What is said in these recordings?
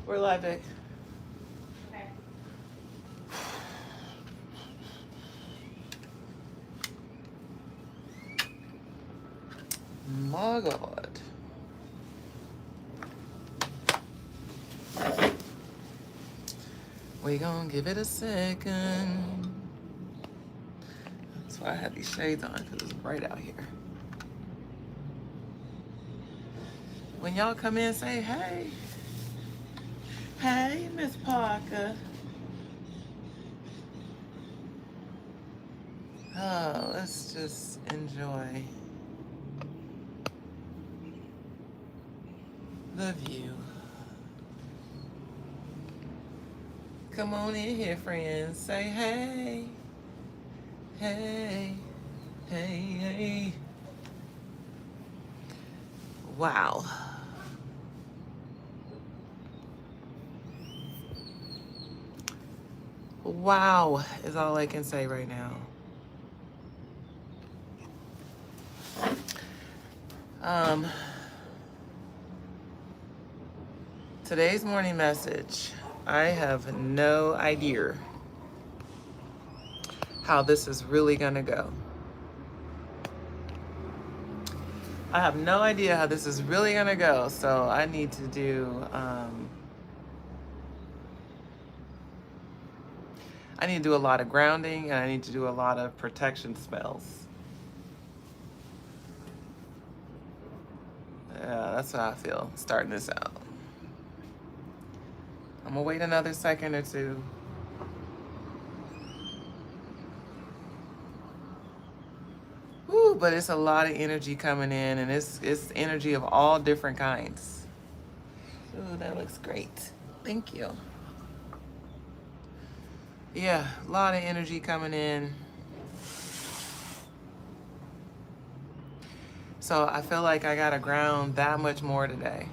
We're live, Vic. Okay. My God. We gonna give it a second. That's why I have these shades on, because it's bright out here. When y'all come in, say hey. Hey, Miss Parker. Oh, let's just enjoy the view. Come on in here, friends. Say hey. Hey. Hey, hey. Wow. Wow is all I can say right now. Today's morning message, I have no idea how this is really gonna go. I have no idea how this is really gonna go, so I need to do, a lot of grounding, and I need to do a lot of protection spells. Yeah, that's how I feel, starting this out. I'm gonna wait another second or two. Woo, but it's a lot of energy coming in, and it's energy of all different kinds. Ooh, that looks great. Thank you. Yeah, a lot of energy coming in. So I feel like I gotta ground that much more today.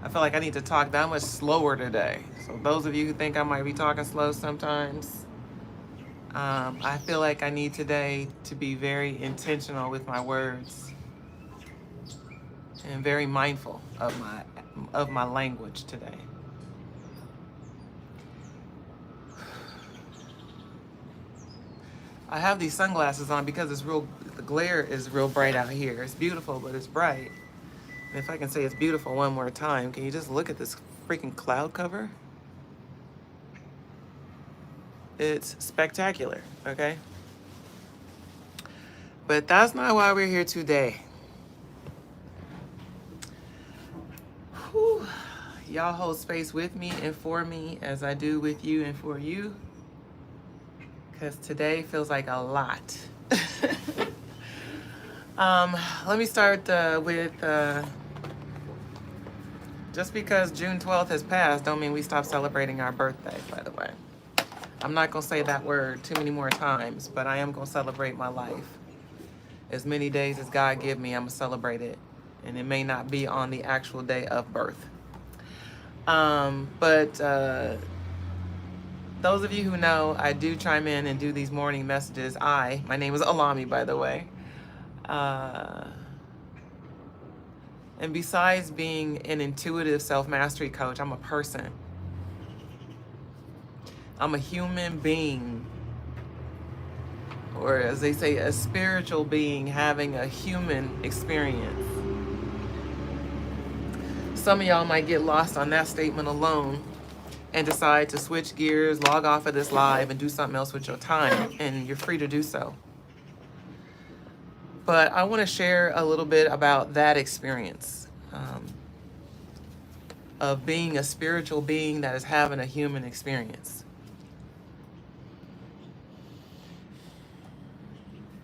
I feel like I need to talk that much slower today. So those of you who think I might be talking slow sometimes, I feel like I need today to be very intentional with my words and very mindful of my language today. I have these sunglasses on because the glare is real bright out here. It's beautiful, but it's bright. And if I can say it's beautiful one more time, can you just look at this freaking cloud cover? It's spectacular, okay? But that's not why we're here today. Whew. Y'all hold space with me and for me as I do with you and for you. Because today feels like a lot. Let me start with just because June 12th has passed, don't mean we stop celebrating our birthday, by the way. I'm not going to say that word too many more times, but I am going to celebrate my life. As many days as God give me, I'm going to celebrate it. And it may not be on the actual day of birth. But those of you who know, I do chime in and do these morning messages. My name is Alami, by the way. And besides being an intuitive self-mastery coach, I'm a person. I'm a human being, or as they say, a spiritual being having a human experience. Some of y'all might get lost on that statement alone and decide to switch gears, log off of this live, and do something else with your time, and you're free to do so. But I want to share a little bit about that experience of being a spiritual being that is having a human experience.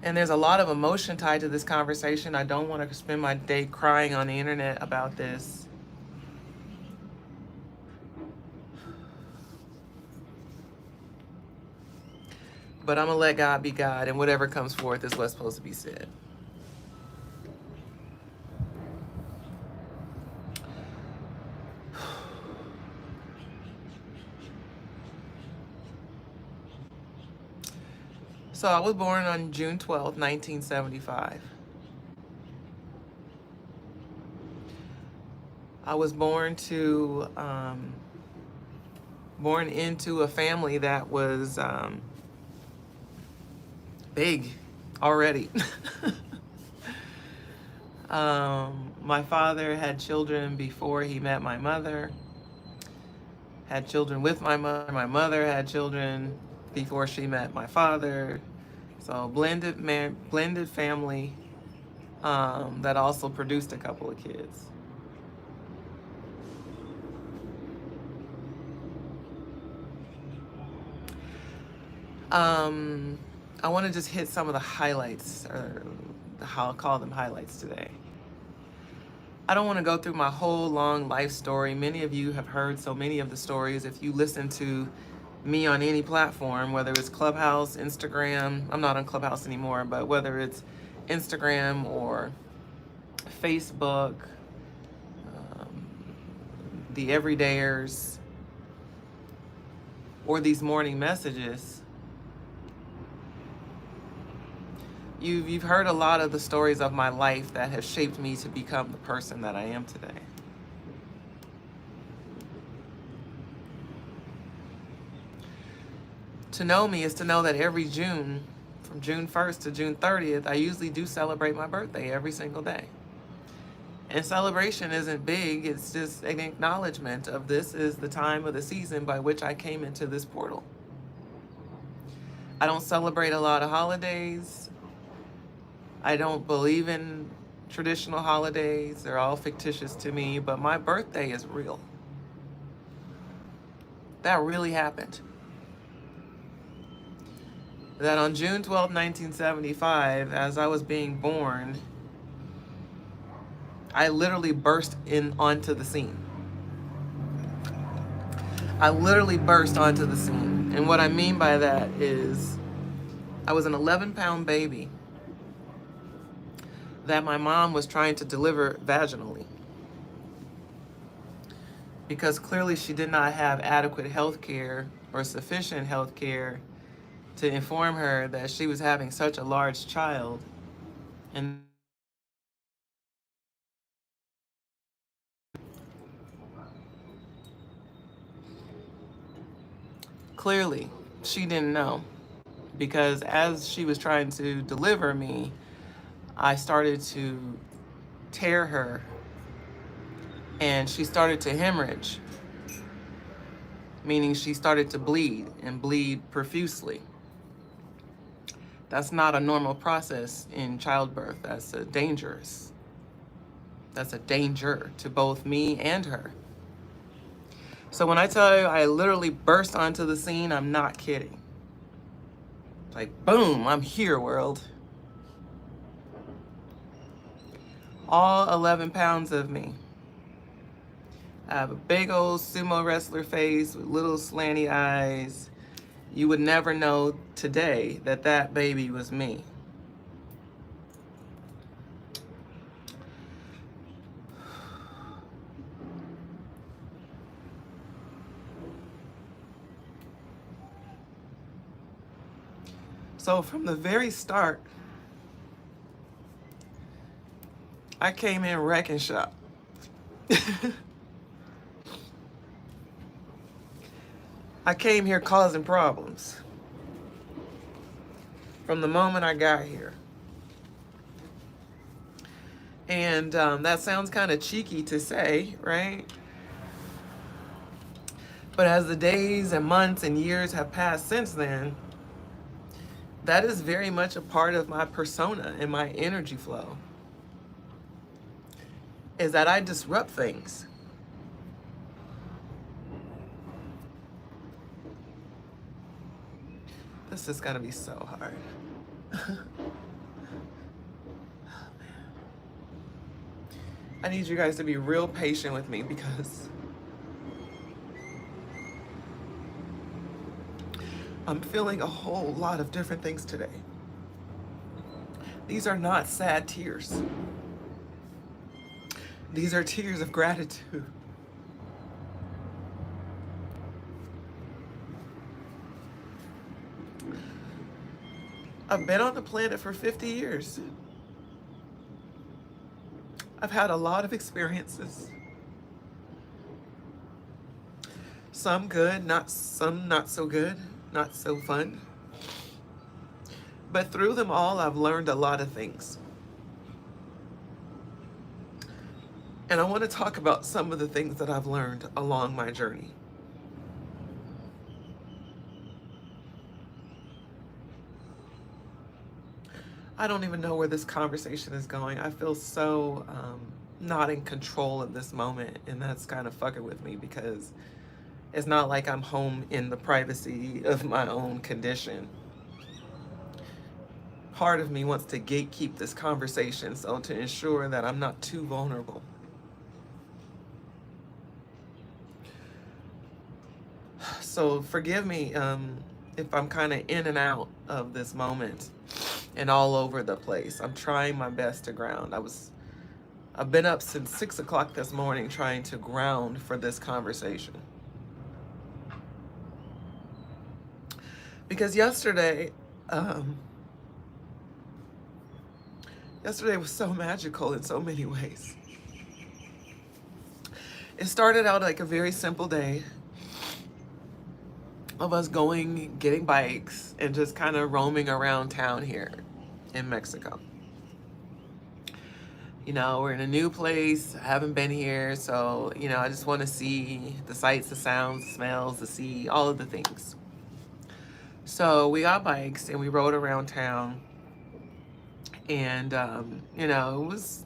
And there's a lot of emotion tied to this conversation. I don't want to spend my day crying on the internet about this. But I'm going to let God be God, and whatever comes forth is what's supposed to be said. So I was born on June 12th, 1975. I was born into a family that was big already. My father had children before he met my mother, had children with my mother. My mother had children before she met my father. So blended family that also produced a couple of kids. I want to just hit some of the highlights, or I'll call them highlights today. I don't want to go through my whole long life story. Many of you have heard so many of the stories. If you listen to me on any platform, whether it's Clubhouse, Instagram, I'm not on Clubhouse anymore, but whether it's Instagram or Facebook, the everydayers, or these morning messages, you've heard a lot of the stories of my life that have shaped me to become the person that I am today. To know me is to know that every June, from June 1st to June 30th, I usually do celebrate my birthday every single day. And celebration isn't big, it's just an acknowledgement of this is the time of the season by which I came into this portal. I don't celebrate a lot of holidays. I don't believe in traditional holidays. They're all fictitious to me, but my birthday is real. That really happened. That on June 12, 1975, as I was being born, I literally burst onto the scene. I literally burst onto the scene. And what I mean by that is I was an 11-pound baby that my mom was trying to deliver vaginally, because clearly she did not have adequate health care or sufficient health care to inform her that she was having such a large child. And clearly she didn't know, because as she was trying to deliver me, I started to tear her and she started to hemorrhage, meaning she started to bleed and bleed profusely. That's not a normal process in childbirth. That's a danger to both me and her. So when I tell you I literally burst onto the scene, I'm not kidding. Like, boom, I'm here, world. All 11 pounds of me. I have a big old sumo wrestler face with little slanty eyes. You would never know today that that baby was me. So from the very start, I came in wrecking shop. I came here causing problems from the moment I got here. And that sounds kind of cheeky to say, right? But as the days and months and years have passed since then, that is very much a part of my persona and my energy flow, is that I disrupt things. This is gonna be so hard. Oh, man. I need you guys to be real patient with me, because I'm feeling a whole lot of different things today. These are not sad tears. These are tears of gratitude. I've been on the planet for 50 years. I've had a lot of experiences. Some good, some not so good, not so fun. But through them all, I've learned a lot of things. And I want to talk about some of the things that I've learned along my journey. I don't even know where this conversation is going. I feel so not in control of this moment, and that's kind of fucking with me because it's not like I'm home in the privacy of my own condition. Part of me wants to gatekeep this conversation so to ensure that I'm not too vulnerable. So forgive me if I'm kind of in and out of this moment and all over the place. I'm trying my best to ground. I've been up since 6 o'clock this morning trying to ground for this conversation. Because yesterday was so magical in so many ways. It started out like a very simple day of us getting bikes and just kind of roaming around town here in Mexico. You know, we're in a new place, I haven't been here, so, you know, I just want to see the sights, the sounds, the smells, the sea, all of the things. So we got bikes and we rode around town, and, you know, it was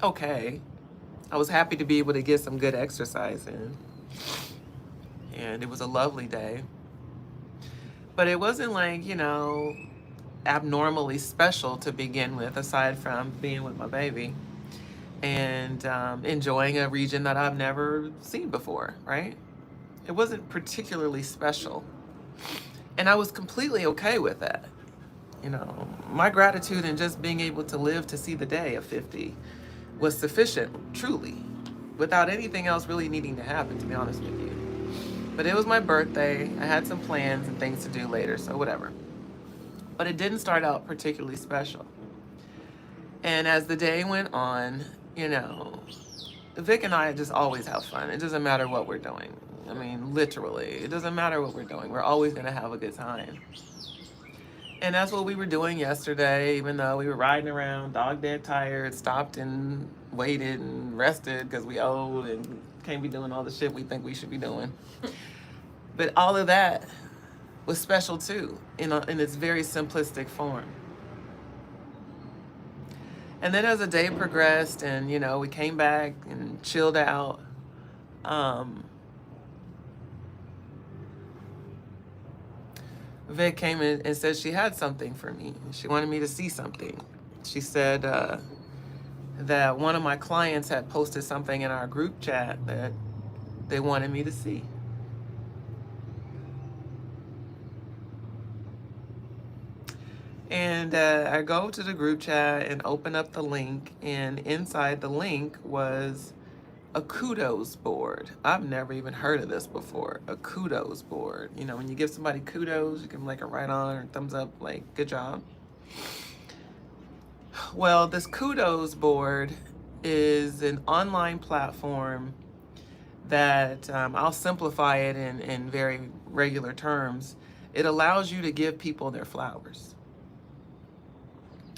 okay. I was happy to be able to get some good exercise in, and it was a lovely day. But it wasn't like, you know, abnormally special to begin with, aside from being with my baby and enjoying a region that I've never seen before, right? It wasn't particularly special. And I was completely okay with that. You know, my gratitude in just being able to live to see the day of 50 was sufficient, truly, without anything else really needing to happen, to be honest with you. But it was my birthday. I had some plans and things to do later, so whatever. But it didn't start out particularly special. And as the day went on, you know, Vic and I just always have fun. It doesn't matter what we're doing. I mean, literally, it doesn't matter what we're doing. We're always going to have a good time. And that's what we were doing yesterday, even though we were riding around, dog dead tired, stopped and waited and rested because we old and can't be doing all the shit we think we should be doing. But all of that was special too, in its very simplistic form. And then as the day progressed and, you know, we came back and chilled out, Vic came in and said she had something for me. She wanted me to see something. She said that one of my clients had posted something in our group chat that they wanted me to see. And I go to the group chat and open up the link, and inside the link was a kudos board. I've never even heard of this before. A kudos board. You know, when you give somebody kudos, you give them like a right on or thumbs up, like, good job. Well, this kudos board is an online platform that I'll simplify it in very regular terms. It allows you to give people their flowers.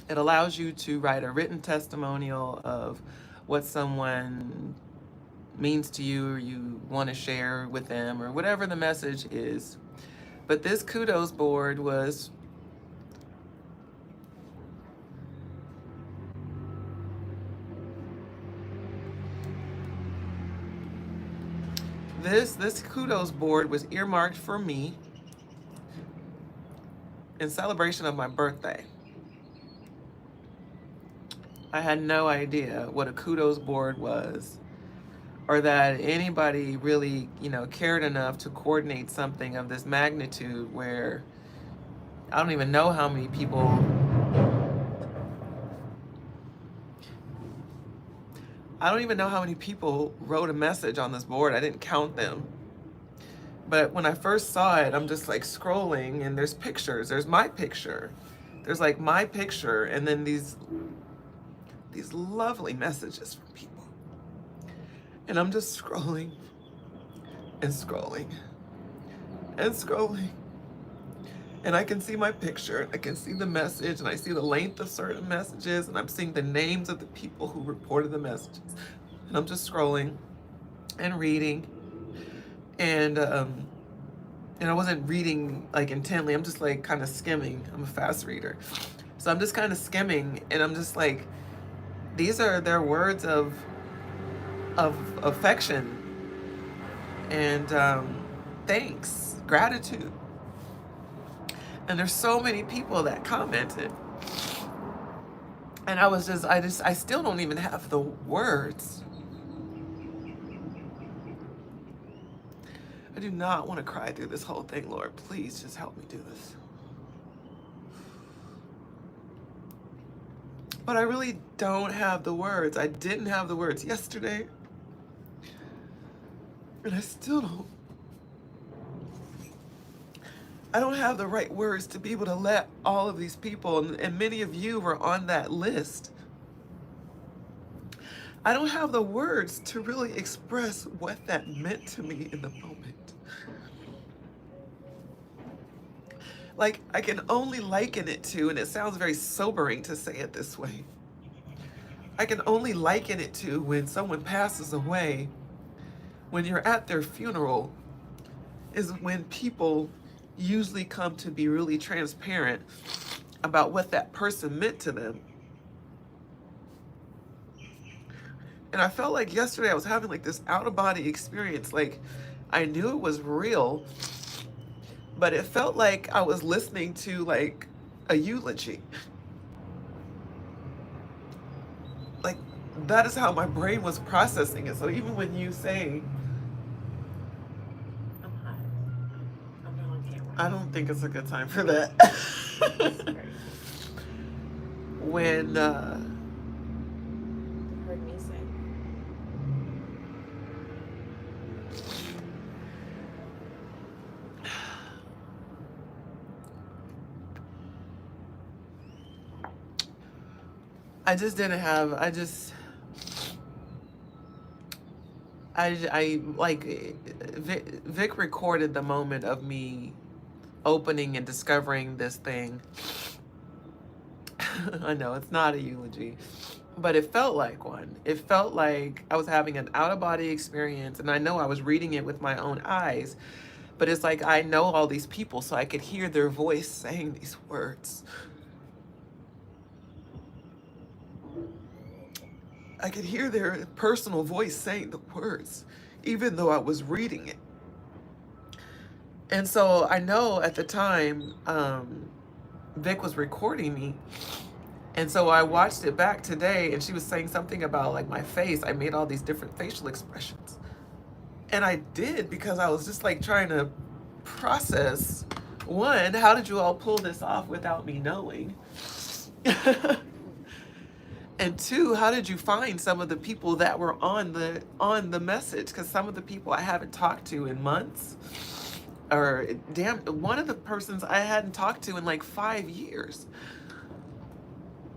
It allows you to write a written testimonial of what someone means to you or you want to share with them or whatever the message is. But this kudos board was this kudos board was earmarked for me in celebration of my birthday. I had no idea what a kudos board was, or that anybody really, you know, cared enough to coordinate something of this magnitude where I don't even know how many people wrote a message on this board. I didn't count them. But when I first saw it, I'm just like scrolling and there's pictures. There's my picture. There's like my picture and then these lovely messages from people. And I'm just scrolling and scrolling and scrolling. And I can see my picture, I can see the message, and I see the length of certain messages, and I'm seeing the names of the people who reported the messages. And I'm just scrolling and reading. And I wasn't reading like intently. I'm just like kind of skimming. I'm a fast reader. So I'm just kind of skimming, and I'm just like, these are their words of affection and thanks, gratitude. And there's so many people that commented. And I still don't even have the words. I do not want to cry through this whole thing, Lord. Please just help me do this. But I really don't have the words. I didn't have the words yesterday. And I still don't. I don't have the right words to be able to let all of these people, and many of you were on that list. I don't have the words to really express what that meant to me in the moment. Like, I can only liken it to, and it sounds very sobering to say it this way, I can only liken it to when someone passes away, when you're at their funeral, is when people usually come to be really transparent about what that person meant to them. And I felt like yesterday I was having like this out-of-body experience. Like, I knew it was real, but it felt like I was listening to like a eulogy. Like, that is how my brain was processing it. So even when you say, I'm not on camera. I don't think it's a good time for that. When Heard me say. I just didn't have, I like, Vic recorded the moment of me opening and discovering this thing. I know it's not a eulogy, but it felt like one. It felt like I was having an out-of-body experience, and I know I was reading it with my own eyes, but it's like I know all these people, so I could hear their voice saying these words. I could hear their personal voice saying the words, even though I was reading it. And so I know at the time, Vic was recording me. And so I watched it back today, and she was saying something about like my face. I made all these different facial expressions. And I did because I was just like trying to process, one, how did you all pull this off without me knowing? And two, how did you find some of the people that were on the message? Because some of the people I haven't talked to in months, or damn, one of the persons I hadn't talked to in like 5 years.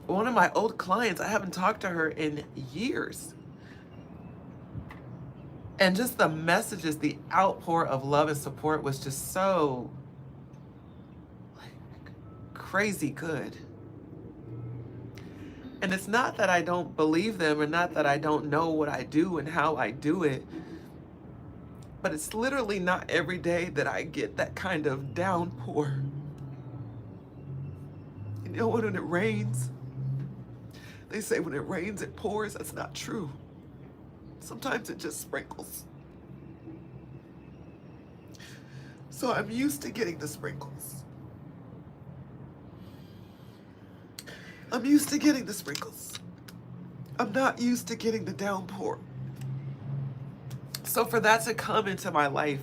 One of my old clients, I haven't talked to her in years. And just the messages, the outpour of love and support was just so like crazy good. And it's not that I don't believe them, or not that I don't know what I do and how I do it, but it's literally not every day that I get that kind of downpour. You know, when it rains, they say when it rains, it pours. That's not true. Sometimes it just sprinkles. So I'm used to getting the sprinkles. I'm used to getting the sprinkles. I'm not used to getting the downpour. So for that to come into my life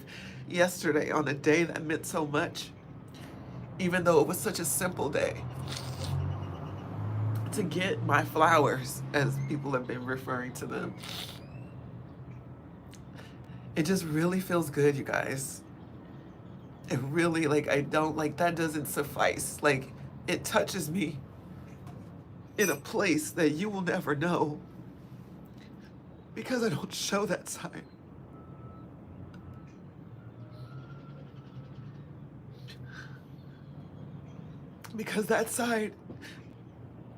yesterday on a day that meant so much, even though it was such a simple day, to get my flowers, as people have been referring to them, it just really feels good, you guys. It really, like, I don't, like, that doesn't suffice. Like, it touches me in a place that you will never know, because I don't show that side. because that side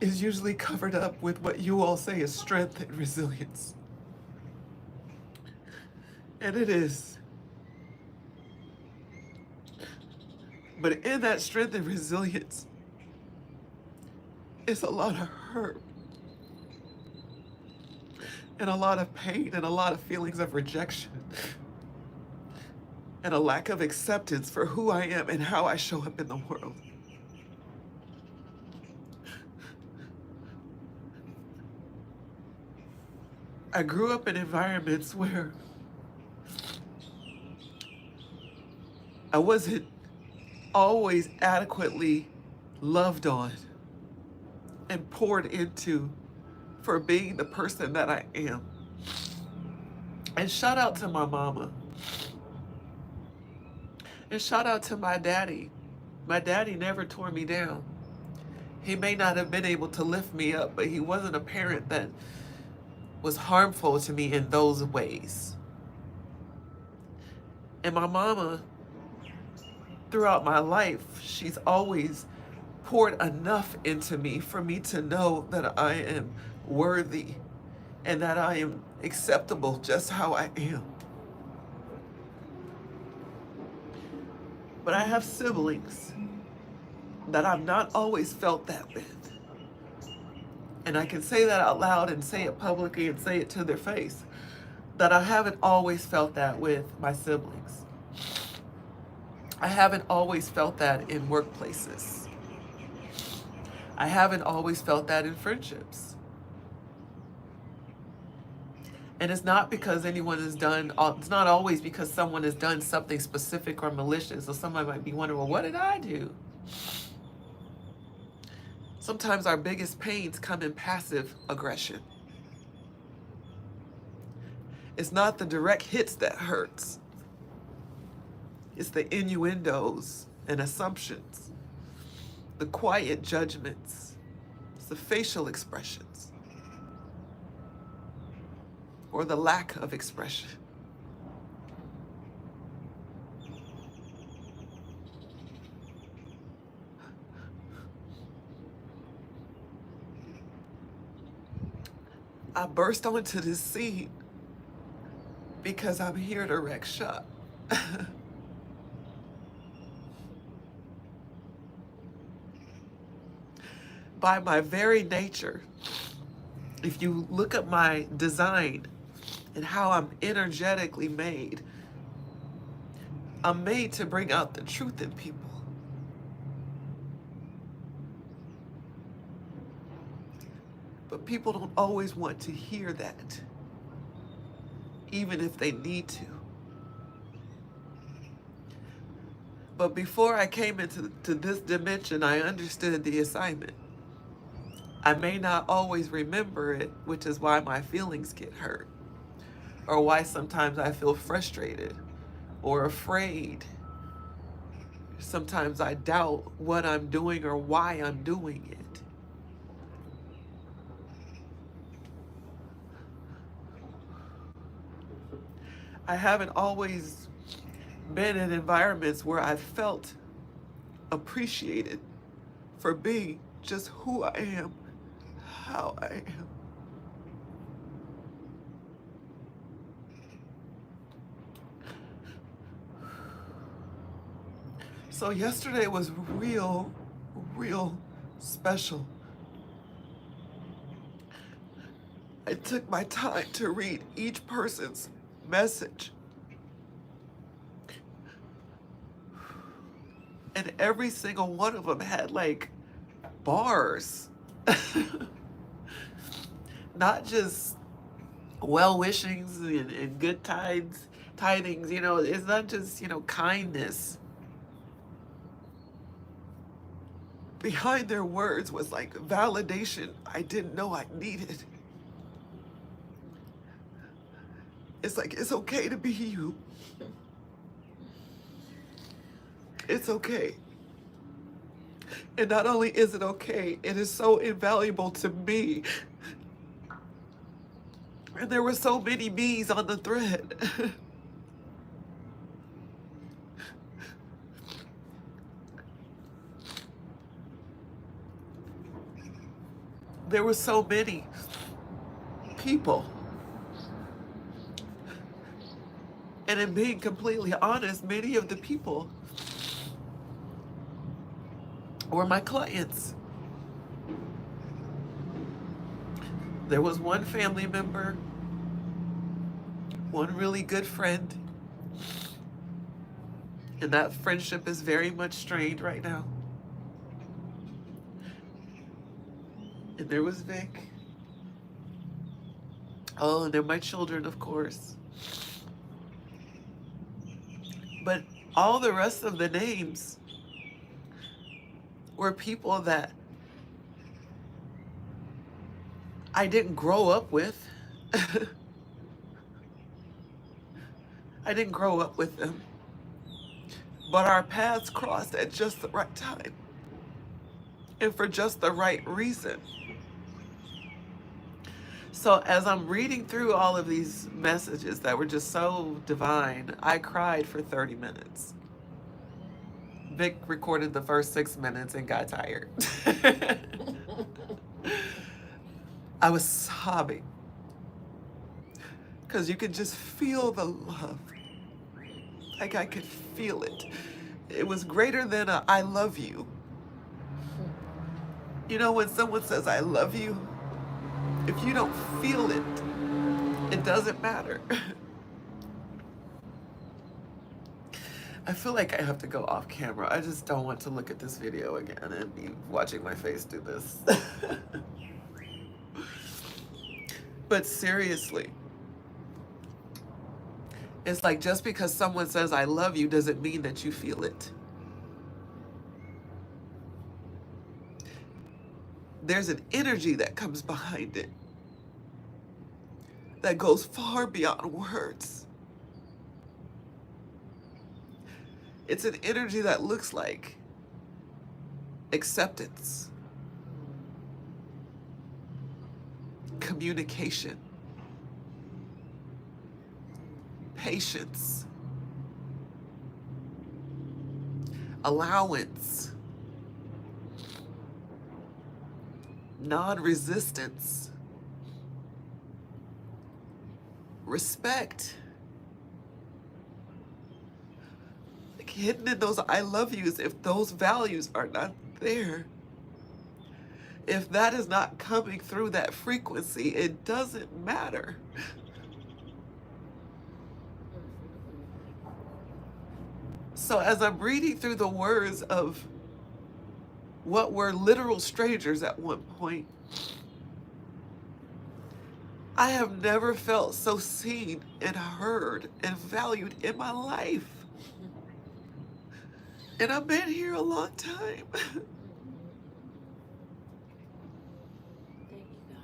is usually covered up with what you all say is strength and resilience. And it is. But in that strength and resilience is a lot of hurt and a lot of pain and a lot of feelings of rejection and a lack of acceptance for who I am and how I show up in the world. I grew up in environments where I wasn't always adequately loved on and poured into for being the person that I am. And shout out to my mama. And shout out to my daddy. My daddy never tore me down. He may not have been able to lift me up, but he wasn't a parent that was harmful to me in those ways. And my mama, throughout my life, she's always poured enough into me for me to know that I am worthy and that I am acceptable just how I am. But I have siblings that I've not always felt that with. And I can say that out loud and say it publicly and say it to their face, that I haven't always felt that with my siblings. I haven't always felt that in workplaces. I haven't always felt that in friendships. And it's not because anyone has done, it's not always because someone has done something specific or malicious, or somebody might be wondering, well, what did I do? Sometimes our biggest pains come in passive aggression. It's not the direct hits that hurts. It's the innuendos and assumptions, the quiet judgments, it's the facial expressions, or the lack of expression. I burst onto this scene because I'm here to wreck shop. By my very nature, if you look at my design and how I'm energetically made, I'm made to bring out the truth in people. But people don't always want to hear that, even if they need to. But before I came into this dimension, I understood the assignment. I may not always remember it, which is why my feelings get hurt, or why sometimes I feel frustrated or afraid. Sometimes I doubt what I'm doing or why I'm doing it. I haven't always been in environments where I felt appreciated for being just who I am, how I am. So yesterday was real special. I took my time to read each person's message. And every single one of them had like bars. Not just well-wishings and good tidings, you know, it's not just, you know, kindness. Behind their words was like validation I didn't know I needed. It's like, it's okay to be you. It's okay. And not only is it okay, it is so invaluable to me. And there were so many me's on the thread. there were so many people. And in being completely honest, many of the people were my clients. There was one family member, one really good friend, and that friendship is very much strained right now. And there was Vic. Oh, and they're my children, of course. But all the rest of the names were people that I didn't grow up with. I didn't grow up with them. But our paths crossed at just the right time. And for just the right reason. So as I'm reading through all of these messages that were just so divine, I cried for 30 minutes. Vic recorded the first 6 minutes and got tired. I was sobbing. Because you could just feel the love. Like I could feel it. It was greater than a I love you. You know when someone says I love you, if you don't feel it, it doesn't matter. I feel like I have to go off camera. I just don't want to look at this video again and be watching my face do this. But seriously, it's like just because someone says I love you doesn't mean that you feel it. There's an energy that comes behind it that goes far beyond words. It's an energy that looks like acceptance, communication, patience, allowance, non-resistance, respect. Like hidden in those I love yous, if those values are not there, if that is not coming through that frequency, it doesn't matter. So as I'm reading through the words of what were literal strangers at one point, I have never felt so seen and heard and valued in my life. And I've been here a long time. Thank you, God.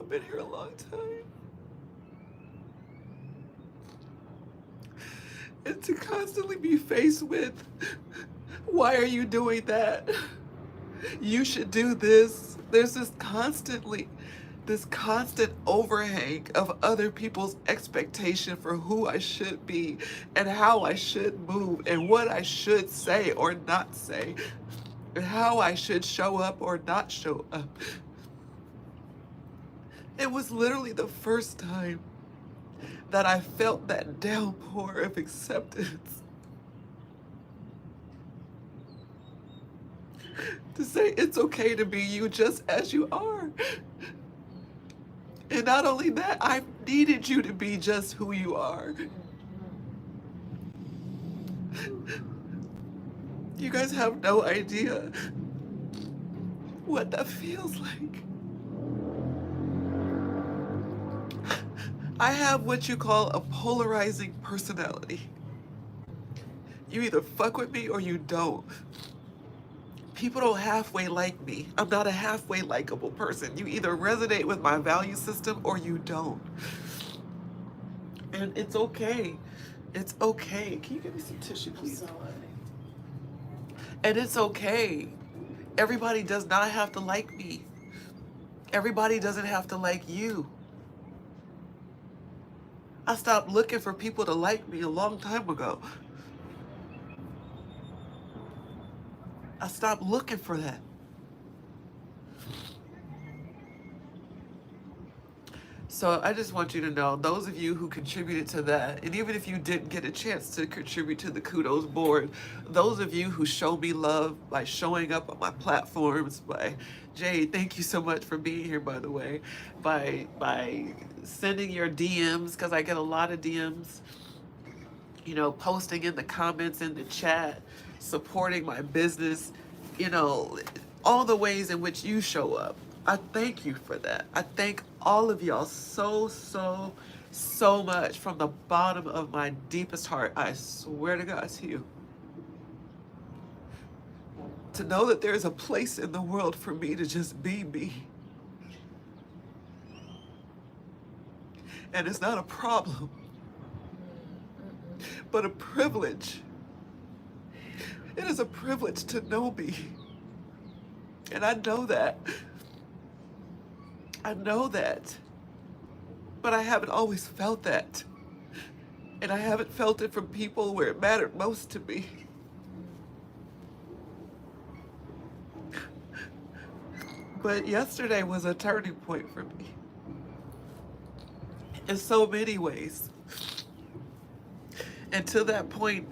I've been here a long time. And to constantly be faced with, why are you doing that? You should do this. There's this constant overhang of other people's expectation for who I should be and how I should move and what I should say or not say and how I should show up or not show up. It was literally the first time that I felt that downpour of acceptance. To say it's okay to be you just as you are. And not only that, I've needed you to be just who you are. You guys have no idea what that feels like. I have what you call a polarizing personality. You either fuck with me or you don't. People don't halfway like me. I'm not a halfway likable person. You either resonate with my value system or you don't. And it's okay. It's okay. Can you give me some tissue, please? And it's okay. Everybody does not have to like me. Everybody doesn't have to like you. I stopped looking for people to like me a long time ago. I stopped looking for that. So I just want you to know, those of you who contributed to that, and even if you didn't get a chance to contribute to the kudos board, those of you who show me love by showing up on my platforms, by Jay, thank you so much for being here, by the way, by sending your DMs, because I get a lot of DMs, you know, posting in the comments in the chat, supporting my business, you know, all the ways in which you show up. I thank you for that. I thank all of y'all so, so, so much from the bottom of my deepest heart. I swear to God to you. To know that there's a place in the world for me to just be me. And it's not a problem, but a privilege. It is a privilege to know me. And I know that. I know that. But I haven't always felt that. And I haven't felt it from people where it mattered most to me. But yesterday was a turning point for me. In so many ways. And to that point,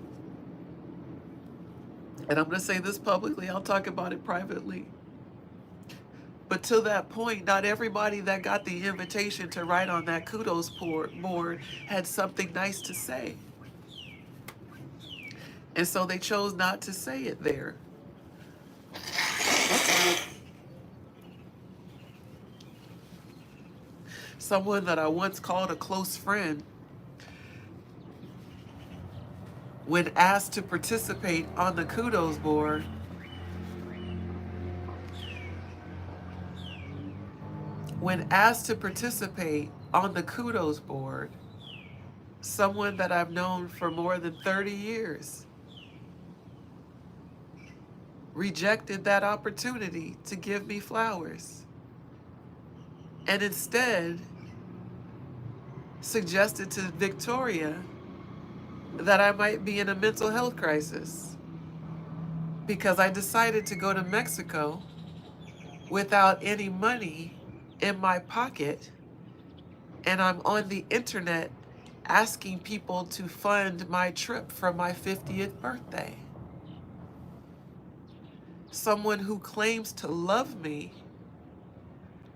and I'm going to say this publicly, I'll talk about it privately. But to that point, not everybody that got the invitation to write on that kudos board had something nice to say. And so they chose not to say it there. Someone that I once called a close friend, when asked to participate on the kudos board, someone that I've known for more than 30 years rejected that opportunity to give me flowers and instead suggested to Victoria that I might be in a mental health crisis because I decided to go to Mexico without any money in my pocket, and I'm on the internet asking people to fund my trip for my 50th birthday. Someone who claims to love me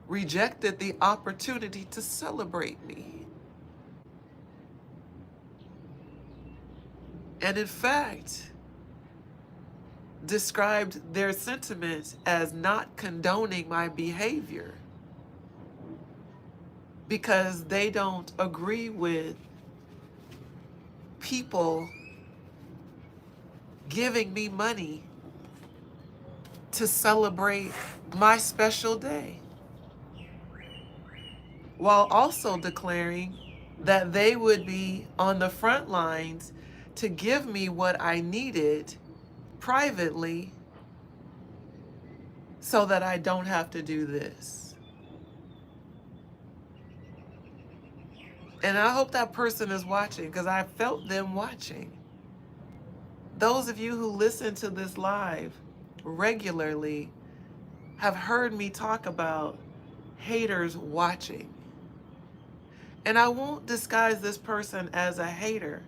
rejected the opportunity to celebrate me. And in fact, described their sentiment as not condoning my behavior because they don't agree with people giving me money to celebrate my special day, while also declaring that they would be on the front lines to give me what I needed privately so that I don't have to do this. And I hope that person is watching because I felt them watching. Those of you who listen to this live regularly have heard me talk about haters watching. And I won't disguise this person as a hater.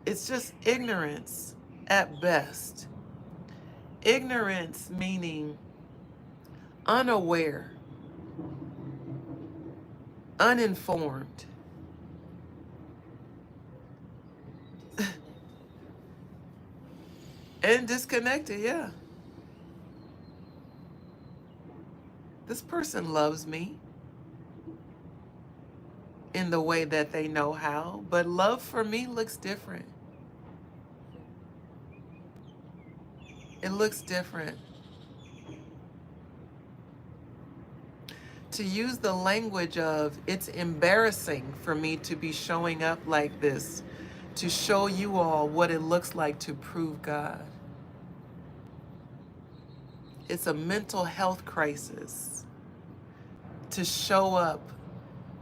It's just ignorance at best. Ignorance meaning unaware, uninformed. And disconnected, yeah. This person loves me in the way that they know how, but love for me looks different. It looks different. To use the language of, it's embarrassing for me to be showing up like this, to show you all what it looks like to prove God. It's a mental health crisis to show up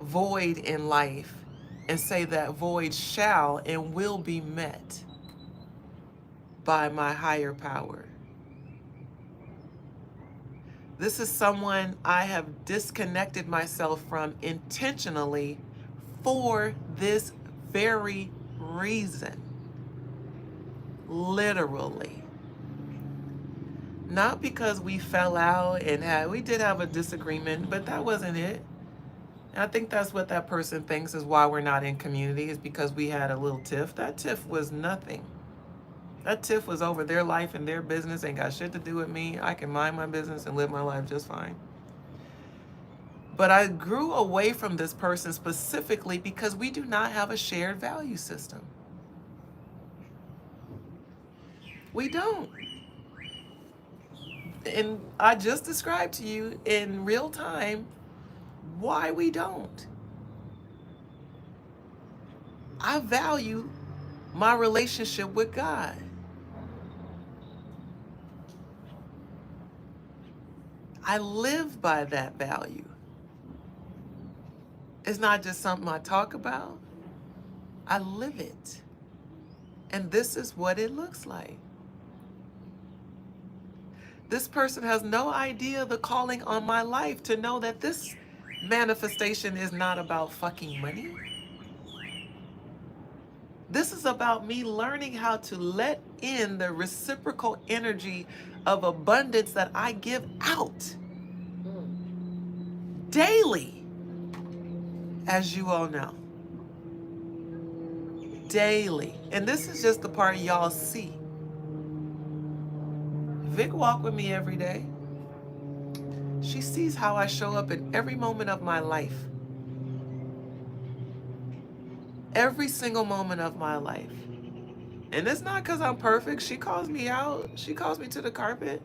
void in life and say that void shall and will be met by my higher power. This is someone I have disconnected myself from intentionally for this very reason. Literally. Not because we fell out and we did have a disagreement, but that wasn't it. And I think that's what that person thinks is why we're not in community, is because we had a little tiff. That tiff was nothing. That tiff was over their life and their business, ain't got shit to do with me. I can mind my business and live my life just fine. But I grew away from this person specifically because we do not have a shared value system. We don't. And I just described to you in real time why we don't. I value my relationship with God. I live by that value. It's not just something I talk about. I live it. And this is what it looks like. This person has no idea the calling on my life to know that this manifestation is not about fucking money. This is about me learning how to let in the reciprocal energy of abundance that I give out daily, as you all know. Daily. And this is just the part y'all see. Vic walk with me every day. She sees how I show up in every moment of my life. Every single moment of my life. And it's not because I'm perfect. She calls me out. She calls me to the carpet.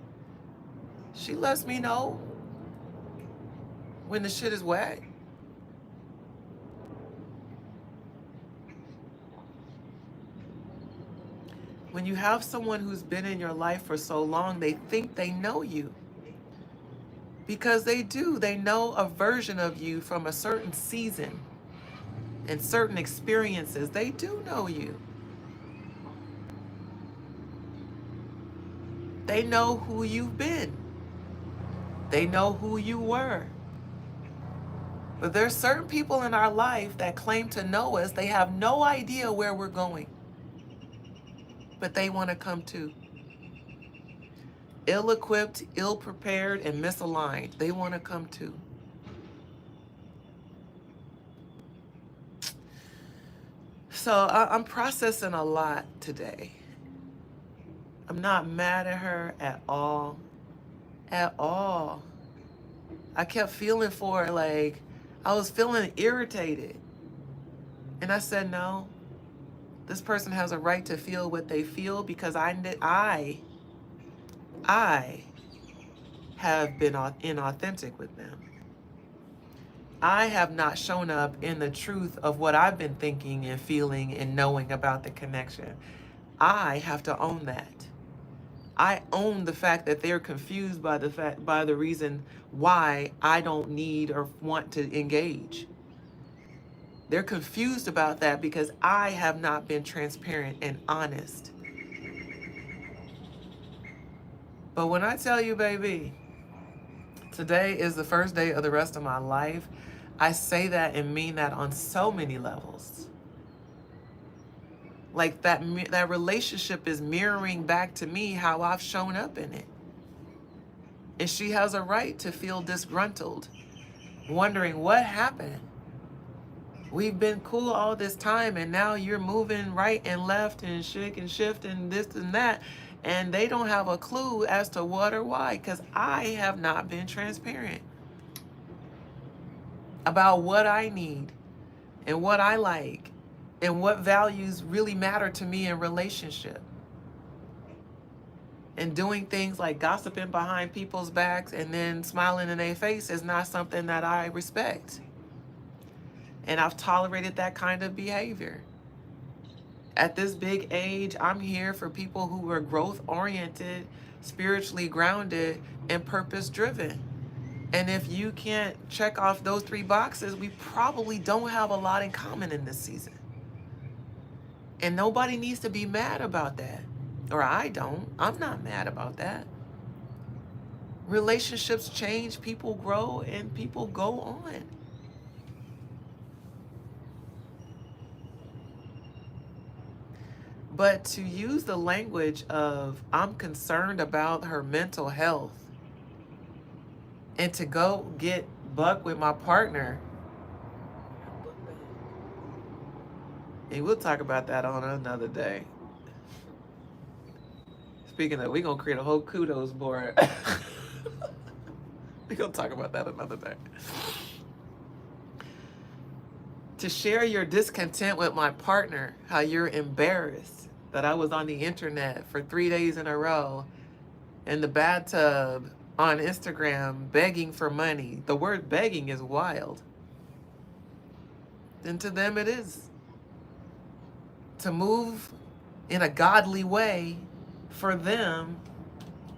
She lets me know when the shit is whack. When you have someone who's been in your life for so long, they think they know you. Because they do. They know a version of you from a certain season and certain experiences. They do know you. They know who you've been. They know who you were. But there's certain people in our life that claim to know us. They have no idea where we're going. But they want to come too. Ill-equipped, ill-prepared, and misaligned. They want to come too. So I'm processing a lot today. I'm not mad at her at all. At all. I kept feeling for her, like, I was feeling irritated. And I said, no. This person has a right to feel what they feel because I have been inauthentic with them. I have not shown up in the truth of what I've been thinking and feeling and knowing about the connection. I have to own that. I own the fact that they're confused by the reason why I don't need or want to engage. They're confused about that because I have not been transparent and honest. But when I tell you, baby, today is the first day of the rest of my life, I say that and mean that on so many levels. Like that relationship is mirroring back to me how I've shown up in it. And she has a right to feel disgruntled, wondering what happened. We've been cool all this time and now you're moving right and left and shake and shift and this and that. And they don't have a clue as to what or why because I have not been transparent about what I need and what I like and what values really matter to me in relationship. And doing things like gossiping behind people's backs and then smiling in their face is not something that I respect. And I've tolerated that kind of behavior. At this big age, I'm here for people who are growth-oriented, spiritually grounded, and purpose-driven. And if you can't check off those 3 boxes, we probably don't have a lot in common in this season. And nobody needs to be mad about that. Or I don't. I'm not mad about that. Relationships change, people grow, and people go on. But to use the language of, I'm concerned about her mental health, and to go get buck with my partner, and we'll talk about that on another day. Speaking of, we're going to create a whole kudos board. We're going to talk about that another day. To share your discontent with my partner, how you're embarrassed that I was on the internet for 3 days in a row in the bathtub on Instagram begging for money. The word begging is wild. And to them it is. To move in a godly way for them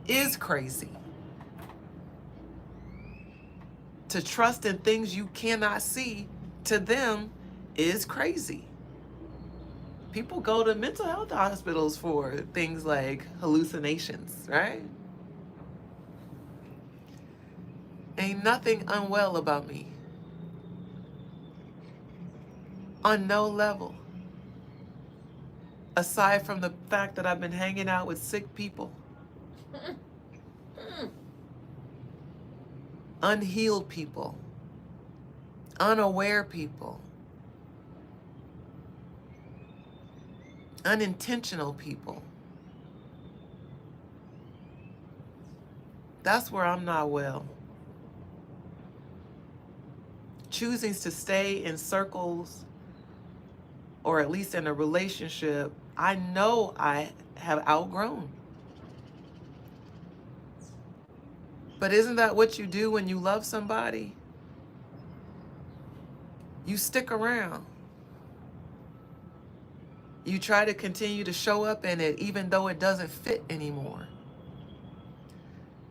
is crazy. To trust in things you cannot see to them is crazy. People go to mental health hospitals for things like hallucinations, right? Ain't nothing unwell about me. On no level. Aside from the fact that I've been hanging out with sick people. Unhealed people. Unaware people. Unintentional people. That's where I'm not well. Choosing to stay in circles, or at least in a relationship, I know I have outgrown. But isn't that what you do when you love somebody? You stick around. You try to continue to show up in it even though it doesn't fit anymore.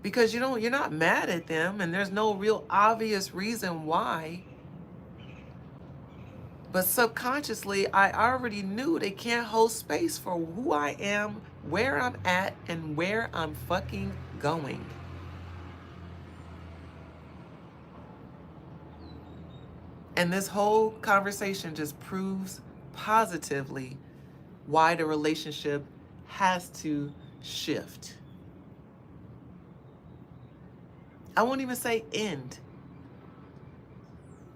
Because you're not mad at them and there's no real obvious reason why. But subconsciously, I already knew they can't hold space for who I am, where I'm at, and where I'm fucking going. And this whole conversation just proves positively why the relationship has to shift. I won't even say end.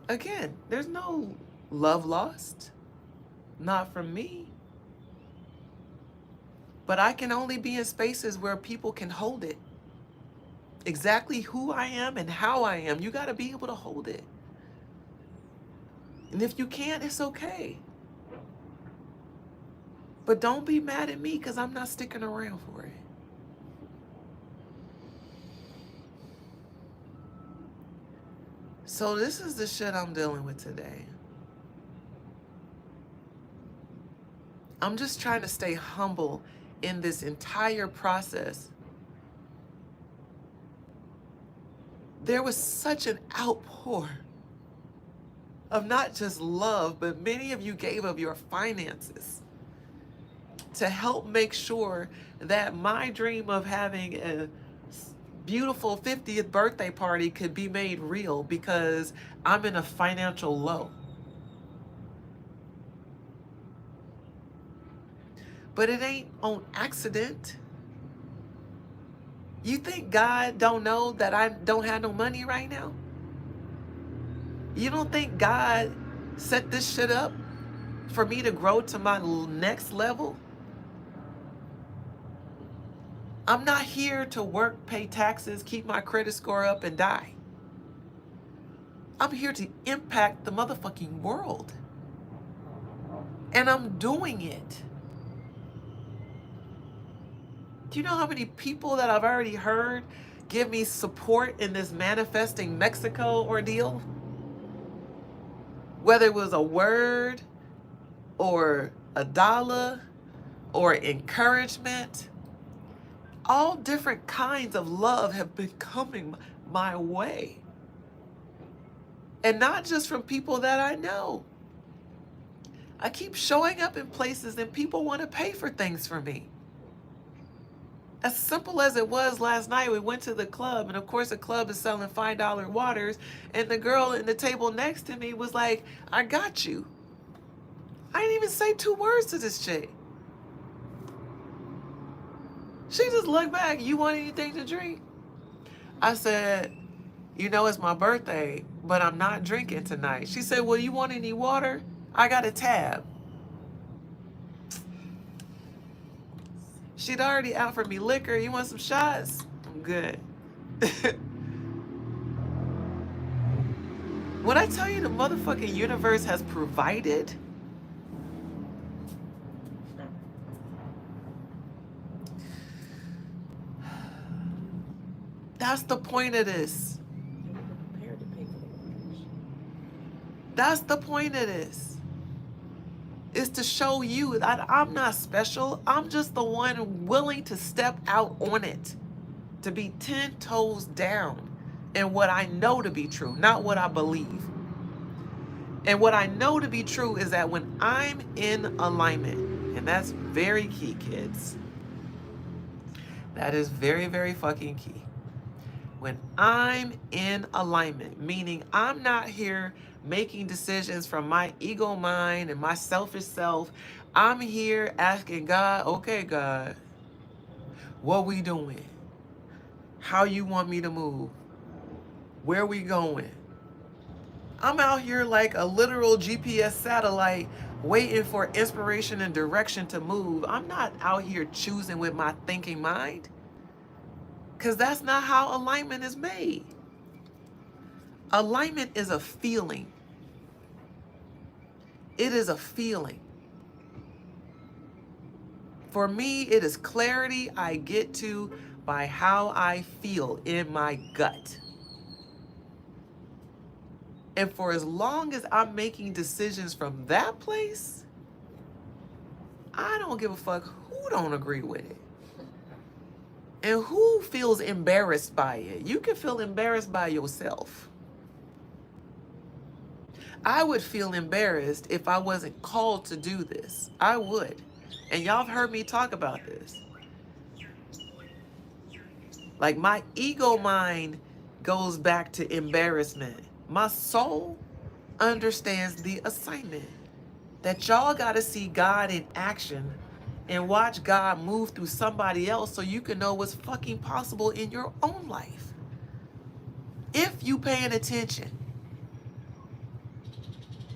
Again, there's no love lost. Not from me. But I can only be in spaces where people can hold it. Exactly who I am and how I am. You got to be able to hold it. And if you can't, it's okay. But don't be mad at me because I'm not sticking around for it. So this is the shit I'm dealing with today. I'm just trying to stay humble in this entire process. There was such an outpour of not just love, but many of you gave of your finances to help make sure that my dream of having a beautiful 50th birthday party could be made real because I'm in a financial low. But it ain't on accident. You think God don't know that I don't have no money right now? You don't think God set this shit up for me to grow to my next level? I'm not here to work, pay taxes, keep my credit score up, and die. I'm here to impact the motherfucking world. And I'm doing it. Do you know how many people that I've already heard give me support in this manifesting Mexico ordeal? Whether it was a word or a dollar or encouragement, all different kinds of love have been coming my way. And not just from people that I know. I keep showing up in places and people want to pay for things for me. As simple as it was last night, we went to the club, and of course, the club is selling $5 waters. And the girl in the table next to me was like, I got you. I didn't even say 2 words to this chick. She just looked back, you want anything to drink? I said, you know, it's my birthday, but I'm not drinking tonight. She said, well, you want any water? I got a tab. She'd already offered me liquor. You want some shots? I'm good. When I tell you the motherfucking universe has provided, that's the point of this. And we were prepared to pay for the waters. That's the point of this. Is to show you that I'm not special. I'm just the one willing to step out on it. To be 10 toes down in what I know to be true, not what I believe. And what I know to be true is that when I'm in alignment, and that's very key, kids. That is very, very fucking key. When I'm in alignment, meaning I'm not here making decisions from my ego mind and my selfish self. I'm here asking God, okay, God, what we doing? How you want me to move? Where we going? I'm out here like a literal GPS satellite waiting for inspiration and direction to move. I'm not out here choosing with my thinking mind. Because that's not how alignment is made. Alignment is a feeling. It is a feeling. For me, it is clarity I get to by how I feel in my gut. And for as long as I'm making decisions from that place, I don't give a fuck who don't agree with it. And who feels embarrassed by it. You can feel embarrassed by yourself. I would feel embarrassed if I wasn't called to do this. I would. And y'all have heard me talk about this. Like my ego mind goes back to embarrassment. My soul understands the assignment. That y'all gotta see God in action and watch God move through somebody else so you can know what's fucking possible in your own life. If you paying attention.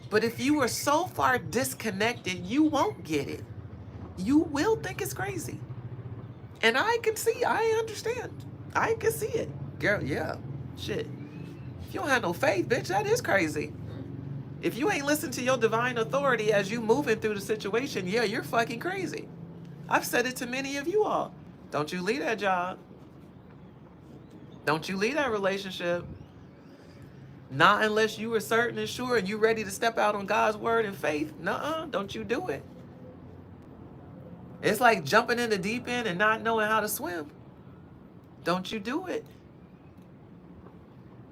But if you are so far disconnected, you won't get it. You will think it's crazy. And I can see, I understand. I can see it. Girl, yeah, shit. If you don't have no faith, bitch, that is crazy. If you ain't listen to your divine authority as you moving through the situation, yeah, you're fucking crazy. I've said it to many of you all. Don't you leave that job. Don't you leave that relationship. Not unless you are certain and sure and you ready to step out on God's word and faith. Nuh-uh, don't you do it. It's like jumping in the deep end and not knowing how to swim. Don't you do it.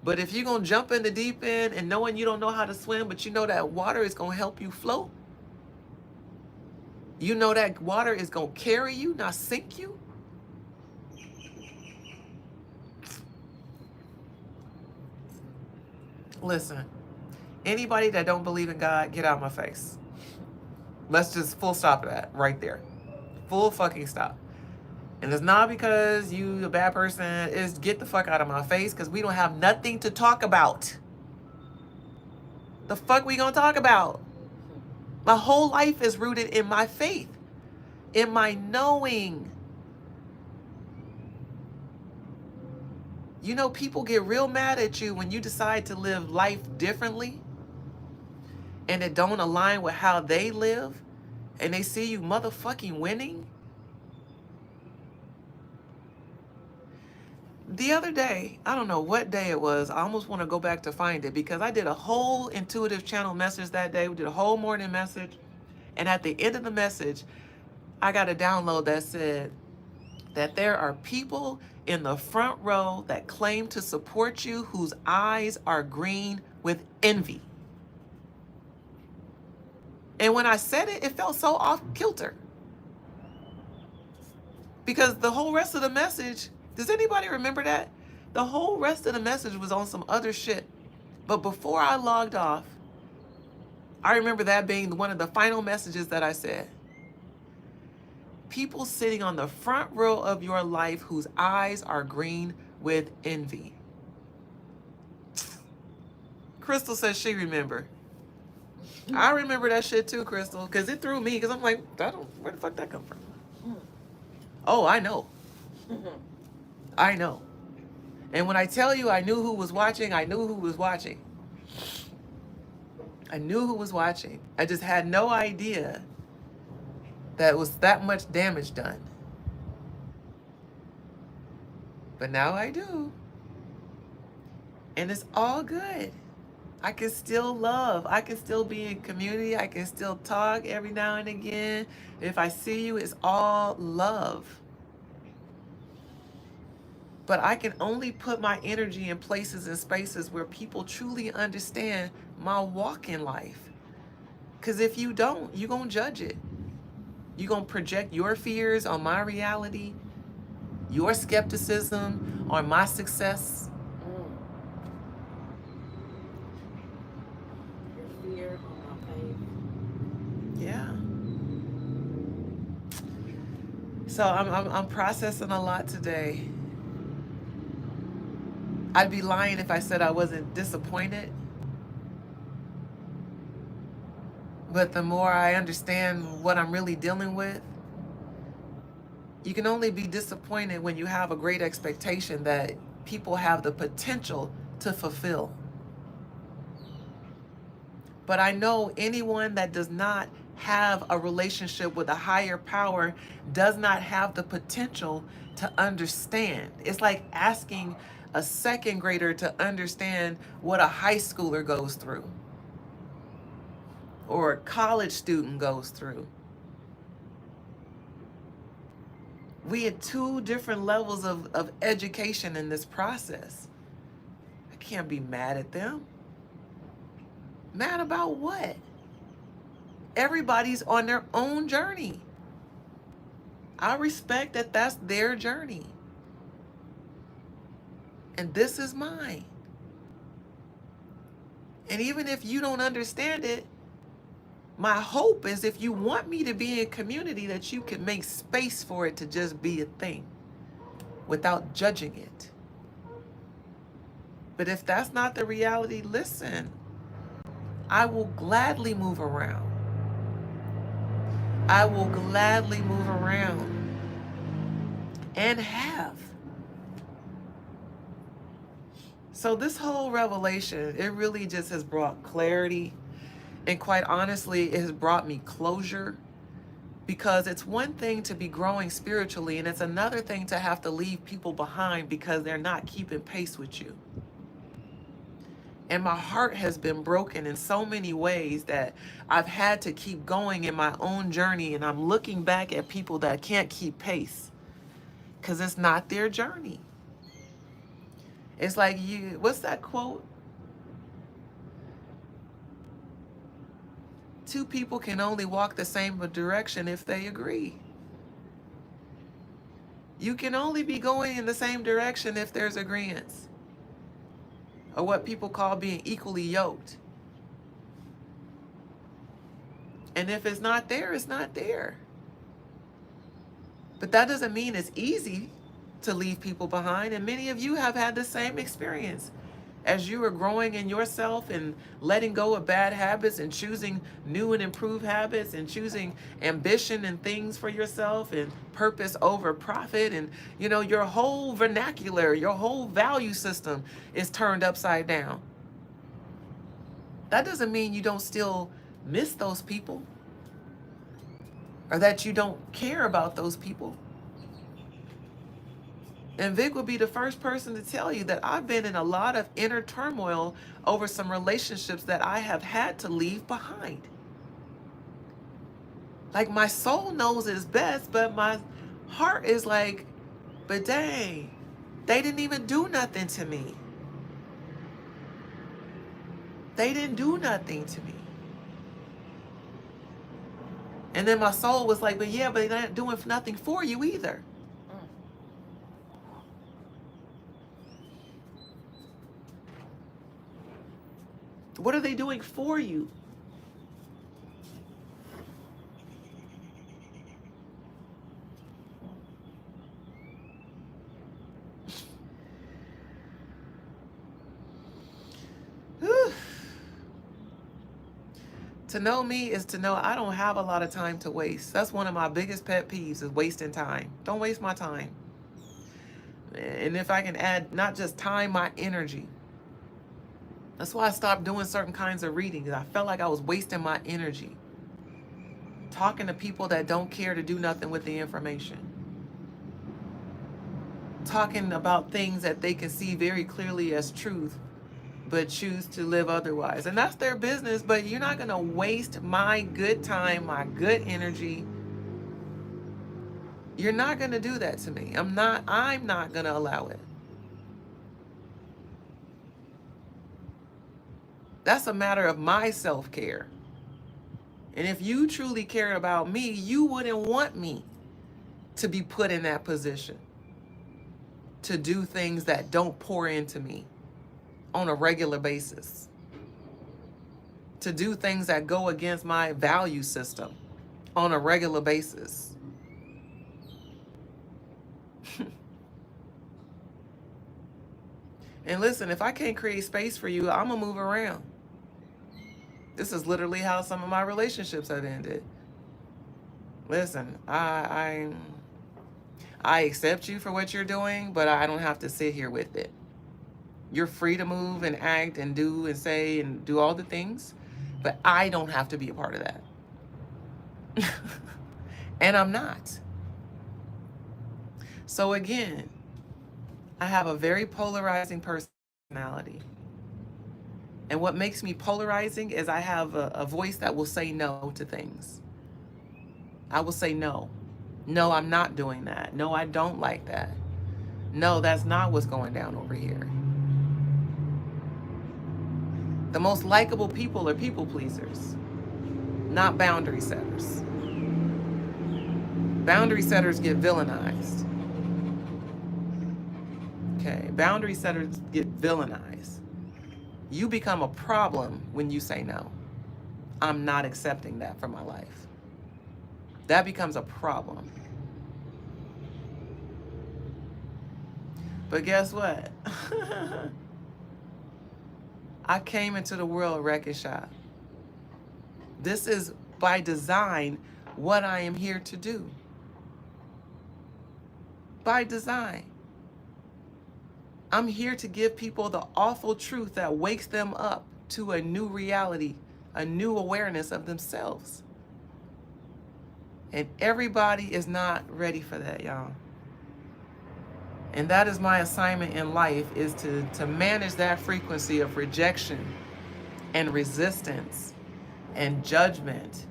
But if you're going to jump in the deep end and knowing you don't know how to swim, but you know that water is going to help you float. You know that water is going to carry you, not sink you. Listen, anybody that don't believe in God, get out of my face. Let's just full stop that right there. Full fucking stop. And it's not because you a bad person. It's get the fuck out of my face because we don't have nothing to talk about. The fuck we gonna talk about? My whole life is rooted in my faith, in my knowing. You know, people get real mad at you when you decide to live life differently and it don't align with how they live and they see you motherfucking winning. The other day, I don't know what day it was, I almost want to go back to find it because I did a whole intuitive channel message that day. We did a whole morning message. And at the end of the message, I got a download that said that there are people in the front row that claim to support you whose eyes are green with envy. And when I said it, it felt so off kilter. Because the whole rest of the message, does anybody remember that? The whole rest of the message was on some other shit. But before I logged off, I remember that being one of the final messages that I said. People sitting on the front row of your life whose eyes are green with envy. Crystal says she remember. I remember that shit too, Crystal, because it threw me, because I'm like, where the fuck that come from? Oh, I know. I know. And when I tell you I knew who was watching, I knew who was watching. I knew who was watching. I just had no idea that was that much damage done. But now I do. And it's all good. I can still love. I can still be in community. I can still talk every now and again. If I see you, it's all love. But I can only put my energy in places and spaces where people truly understand my walk in life. Because if you don't, you're going to judge it. You're going to project your fears on my reality, your skepticism on my success. Your fear on my faith. Yeah. So I'm processing a lot today. I'd be lying if I said I wasn't disappointed. But the more I understand what I'm really dealing with, you can only be disappointed when you have a great expectation that people have the potential to fulfill. But I know anyone that does not have a relationship with a higher power does not have the potential to understand. It's like asking a second grader to understand what a high schooler goes through or a college student goes through. We at two different levels of education in this process. I can't be mad at them. Mad about what? Everybody's on their own journey. I respect that that's their journey. And this is mine. And even if you don't understand it, my hope is if you want me to be in community, that you can make space for it to just be a thing without judging it. But if that's not the reality, listen, I will gladly move around. I will gladly move around and have. So this whole revelation, it really just has brought clarity. And quite honestly, it has brought me closure, because it's one thing to be growing spiritually, and it's another thing to have to leave people behind because they're not keeping pace with you. And my heart has been broken in so many ways that I've had to keep going in my own journey, and I'm looking back at people that can't keep pace because it's not their journey. It's like what's that quote? Two people can only walk the same direction if they agree. You can only be going in the same direction if there's agreement, or what people call being equally yoked. And if it's not there, it's not there. But that doesn't mean it's easy to leave people behind. And many of you have had the same experience. As you are growing in yourself and letting go of bad habits and choosing new and improved habits and choosing ambition and things for yourself and purpose over profit, and your whole vernacular, your whole value system is turned upside down. That doesn't mean you don't still miss those people or that you don't care about those people. And Vic would be the first person to tell you that I've been in a lot of inner turmoil over some relationships that I have had to leave behind. Like, my soul knows it's best, but my heart is like, but dang, they didn't even do nothing to me. They didn't do nothing to me. And then my soul was like, but they're not doing nothing for you either. What are they doing for you? Whew. To know me is to know I don't have a lot of time to waste. That's one of my biggest pet peeves, is wasting time. Don't waste my time. And if I can add not just time, my energy. That's why I stopped doing certain kinds of reading, because I felt like I was wasting my energy talking to people that don't care to do nothing with the information. Talking about things that they can see very clearly as truth, but choose to live otherwise. And that's their business, but you're not going to waste my good time, my good energy. You're not going to do that to me. I'm not going to allow it. That's a matter of my self-care. And if you truly cared about me, you wouldn't want me to be put in that position to do things that don't pour into me on a regular basis, to do things that go against my value system on a regular basis. And listen, if I can't create space for you, I'm gonna move around. This is literally how some of my relationships have ended. Listen, I accept you for what you're doing, but I don't have to sit here with it. You're free to move and act and do and say and do all the things, but I don't have to be a part of that. And I'm not. So again, I have a very polarizing personality. And what makes me polarizing is I have a voice that will say no to things. I will say no. No, I'm not doing that. No, I don't like that. No, that's not what's going down over here. The most likable people are people pleasers, not boundary setters. Boundary setters get villainized. Okay, boundary setters get villainized. You become a problem when you say no. I'm not accepting that for my life. That becomes a problem. But guess what? I came into the world wrecking shop. This is by design what I am here to do. By design. I'm here to give people the awful truth that wakes them up to a new reality, a new awareness of themselves. And everybody is not ready for that, y'all. And that is my assignment in life, is to manage that frequency of rejection and resistance and judgment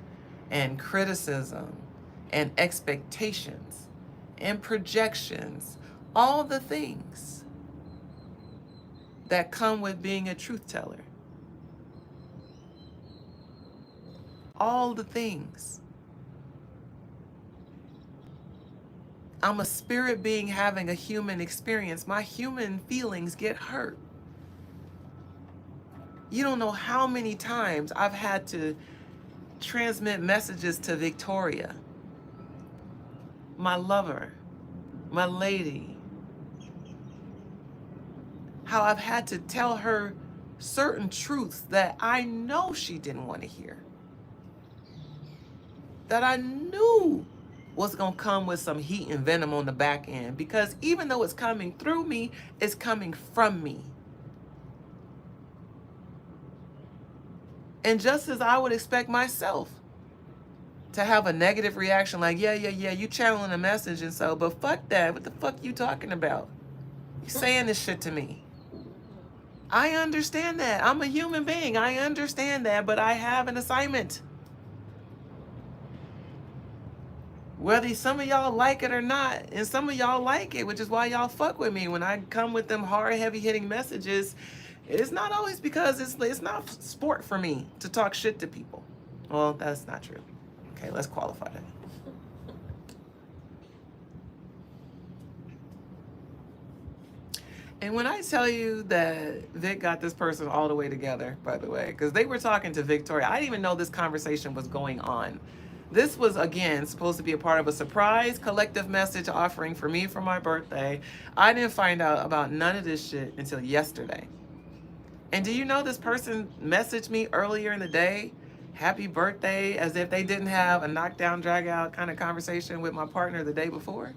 and criticism and expectations and projections, all the things that come with being a truth teller. All the things. I'm a spirit being having a human experience. My human feelings get hurt. You don't know how many times I've had to transmit messages to Victoria, my lover, my lady. How I've had to tell her certain truths that I know she didn't want to hear. That I knew was going to come with some heat and venom on the back end, because even though it's coming through me, it's coming from me. And just as I would expect myself to have a negative reaction, like, yeah, you channeling a message and so, but fuck that. What the fuck you talking about? You saying this shit to me. I understand that. I'm a human being. I understand that, but I have an assignment. Whether some of y'all like it or not, and some of y'all like it, which is why y'all fuck with me when I come with them hard, heavy-hitting messages. It's not always because it's not sport for me to talk shit to people. Well, that's not true. Okay, let's qualify that. And when I tell you that Vic got this person all the way together, by the way, because they were talking to Victoria, I didn't even know this conversation was going on. This was, again, supposed to be a part of a surprise collective message offering for me for my birthday. I didn't find out about none of this shit until yesterday. And do you know this person messaged me earlier in the day, happy birthday, as if they didn't have a knockdown, drag out kind of conversation with my partner the day before?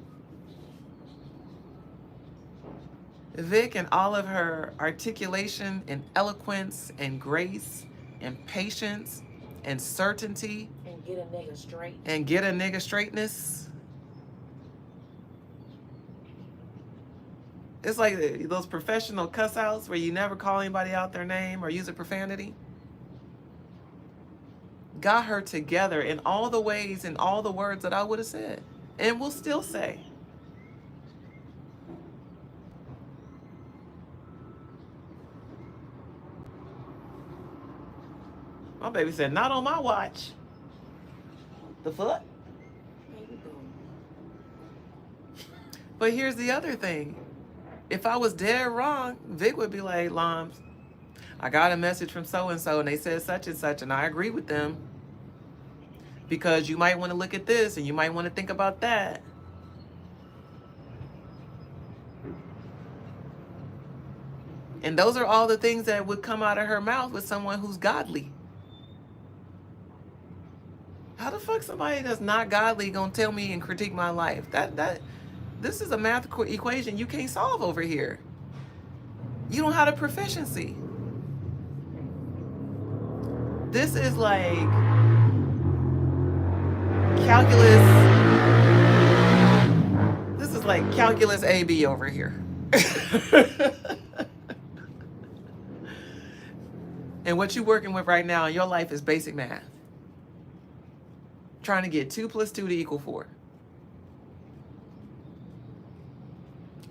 Vic and all of her articulation and eloquence and grace and patience and certainty And get a nigga straight. and get a nigga straightness. It's like those professional cuss outs where you never call anybody out their name or use a profanity. Got her together in all the ways and all the words that I would have said and will still say. My baby said, not on my watch. The fuck? Baby boom. But here's the other thing. If I was dead wrong, Vic would be like, Loms, I got a message from so-and-so and they said such and such and I agree with them. Because you might want to look at this and you might want to think about that. And those are all the things that would come out of her mouth with someone who's godly. How the fuck somebody that's not godly gonna tell me and critique my life? This is a math equation you can't solve over here. You don't have the proficiency. This is like calculus. This is like calculus AB over here. And what you're working with right now in your life is basic math. Trying to get 2 + 2 to equal 4.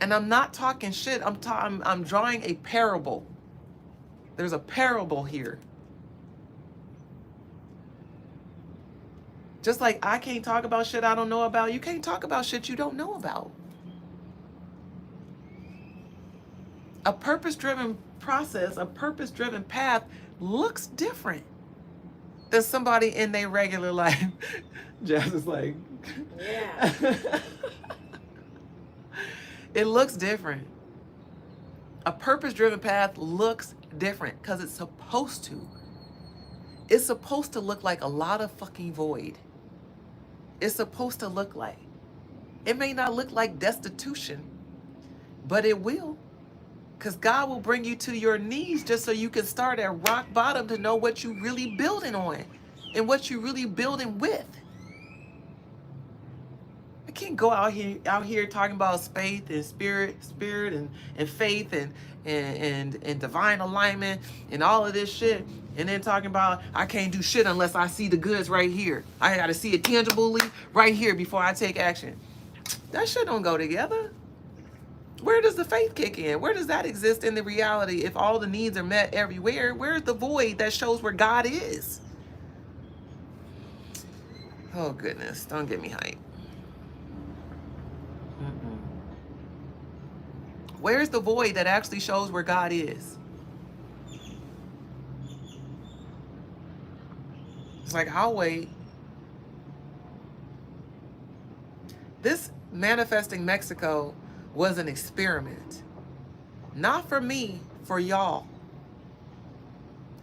And I'm not talking shit. I'm drawing a parable. There's a parable here. Just like I can't talk about shit I don't know about, you can't talk about shit you don't know about. A purpose-driven process, a purpose-driven path looks different than somebody in their regular life. Jazz is like, Yeah. it looks different. A purpose-driven path looks different because it's supposed to. It's supposed to look like a lot of fucking void. It's supposed to look like. It may not look like destitution, but it will. Because God will bring you to your knees just so you can start at rock bottom to know what you really building on and what you really building with. I can't go out here talking about faith and spirit and faith and divine alignment and all of this shit, and then talking about I can't do shit unless I see the goods right here. I gotta see it tangibly right here before I take action. That shit don't go together. Where does the faith kick in? Where does that exist in the reality if all the needs are met everywhere? Where's the void that shows where God is? Oh goodness, don't get me hyped. Where's the void that actually shows where God is? It's like, I'll wait. This Manifesting Mexico was an experiment. Not for me, for y'all.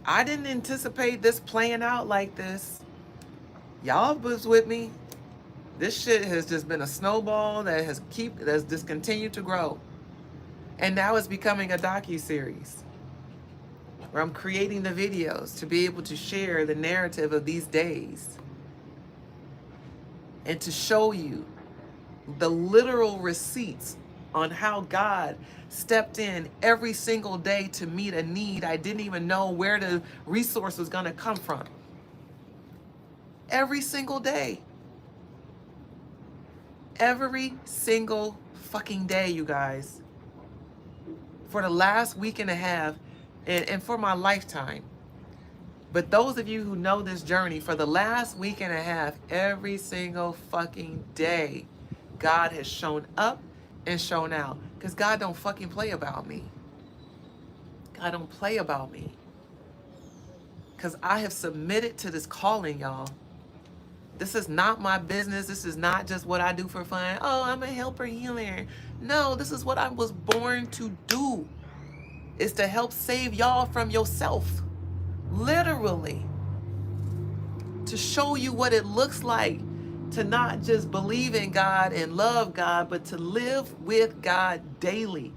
I didn't anticipate this playing out like this. Y'all was with me. This shit has just been a snowball that has just continued to grow. And now it's becoming a docu-series where I'm creating the videos to be able to share the narrative of these days and to show you the literal receipts on how God stepped in every single day to meet a need I didn't even know where the resource was going to come from. Every single day. Every single fucking day, you guys. For the last week and a half, and for my lifetime. But those of you who know this journey, for the last week and a half, every single fucking day, God has shown up and shown out. Because God don't fucking play about me. God don't play about me. Because I have submitted to this calling, y'all. This is not my business. This is not just what I do for fun. Oh, I'm a helper healer. No, this is what I was born to do. Is to help save y'all from yourself. Literally. To show you what it looks like to not just believe in God and love God, but to live with God daily.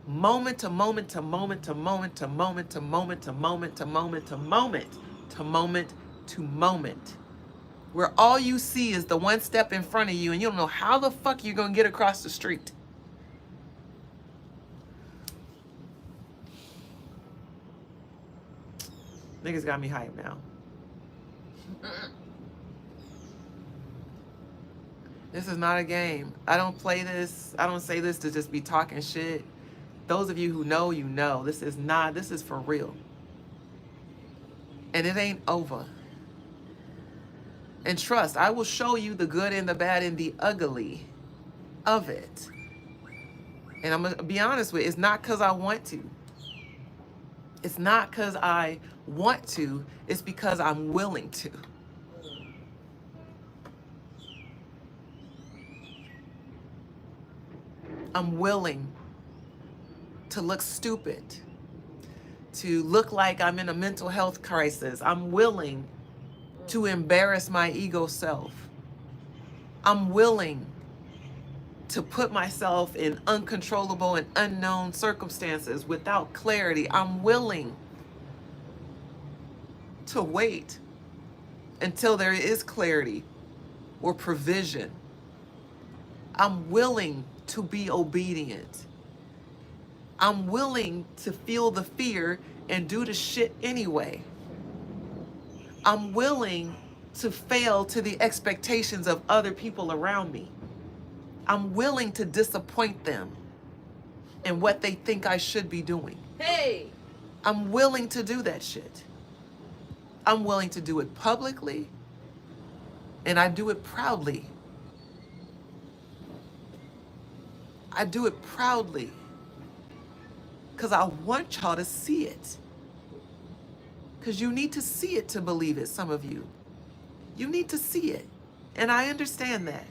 Moment to moment to moment to moment to moment to moment to moment to moment to moment to moment to moment. Where all you see is the one step in front of you and you don't know how the fuck you're gonna get across the street. Niggas got me hyped now. This is not a game. I don't play this. I don't say this to just be talking shit. Those of you who know, you know. This is for real. And it ain't over. And trust, I will show you the good and the bad and the ugly of it. And I'm going to be honest with you, it's not because I want to. It's not because I want to. It's because I'm willing to. I'm willing to look stupid, to look like I'm in a mental health crisis. I'm willing to embarrass my ego self. I'm willing to put myself in uncontrollable and unknown circumstances without clarity. I'm willing to wait until there is clarity or provision. I'm willing to be obedient. I'm willing to feel the fear and do the shit anyway. I'm willing to fail to the expectations of other people around me. I'm willing to disappoint them in what they think I should be doing. Hey! I'm willing to do that shit. I'm willing to do it publicly, and I do it proudly. I do it proudly because I want y'all to see it. Because you need to see it to believe it, some of you. You need to see it. And I understand that.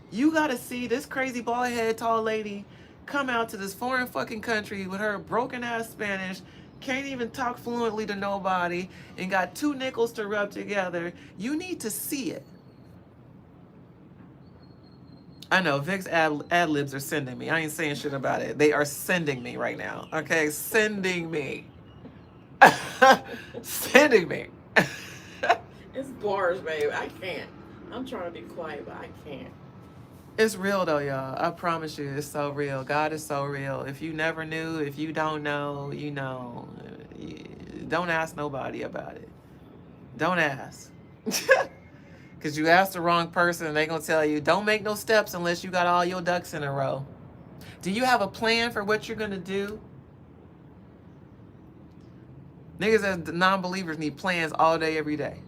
You got to see this crazy bald-headed tall lady come out to this foreign fucking country with her broken-ass Spanish, can't even talk fluently to nobody, and got 2 nickels to rub together. You need to see it. I know, Vic's ad-libs are sending me. I ain't saying shit about it. They are sending me right now, okay? Sending me. Sending me. It's bars, babe. I can't. I'm trying to be quiet, but I can't. It's real though, y'all. I promise you, it's so real. God is so real. If you never knew, if you don't know, you know. Don't ask nobody about it. Don't ask. Because you ask the wrong person and they're going to tell you, don't make no steps unless you got all your ducks in a row. Do you have a plan for what you're going to do? Niggas as non-believers need plans all day, every day.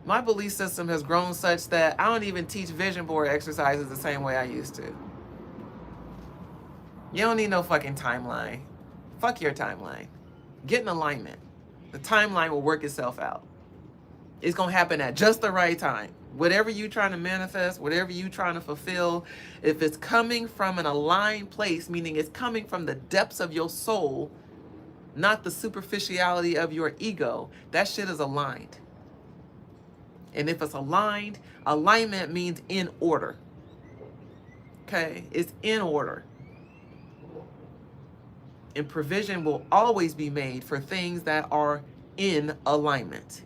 My belief system has grown such that I don't even teach vision board exercises the same way I used to. You don't need no fucking timeline. Fuck your timeline. Get in alignment. The timeline will work itself out. It's going to happen at just the right time. Whatever you're trying to manifest, whatever you're trying to fulfill, if it's coming from an aligned place, meaning it's coming from the depths of your soul, not the superficiality of your ego, that shit is aligned. And if it's aligned, alignment means in order. Okay? It's in order. And provision will always be made for things that are in alignment.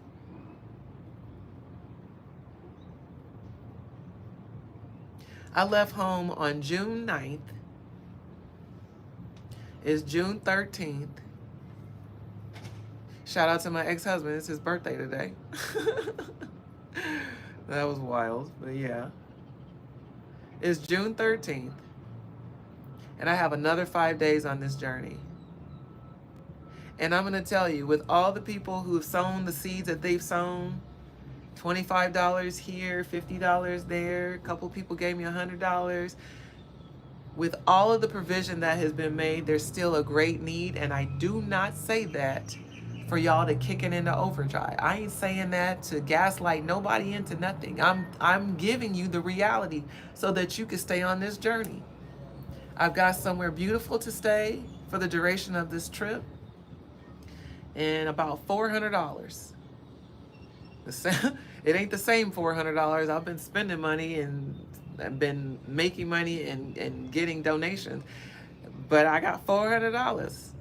I left home on June 9th. It's June 13th. Shout out to my ex-husband. It's his birthday today. That was wild, but yeah. It's June 13th. And I have another 5 days on this journey. And I'm going to tell you, with all the people who have sown the seeds that they've sown, $25 here, $50 there. A couple people gave me $100. With all of the provision that has been made, there's still a great need, and I do not say that for y'all to kick it into overdrive. I ain't saying that to gaslight nobody into nothing. I'm giving you the reality so that you can stay on this journey. I've got somewhere beautiful to stay for the duration of this trip, and about $400. It ain't the same $400. I've been spending money and I've been making money and getting donations, but I got $400,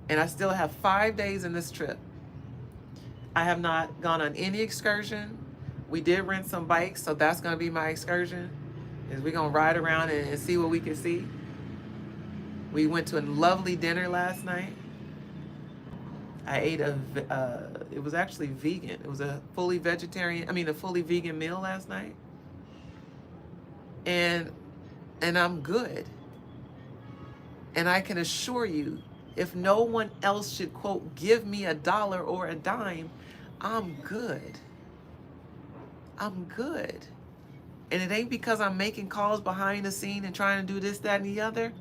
and I still have 5 days in this trip. I have not gone on any excursion. We did rent some bikes, so that's gonna be my excursion. Is we're gonna ride around and see what we can see. We went to a lovely dinner last night. I ate it was actually vegan. It was a fully vegan meal last night. And I'm good. And I can assure you, if no one else should, quote, give me $1 or a dime, I'm good. I'm good. And it ain't because I'm making calls behind the scene and trying to do this, that, and the other.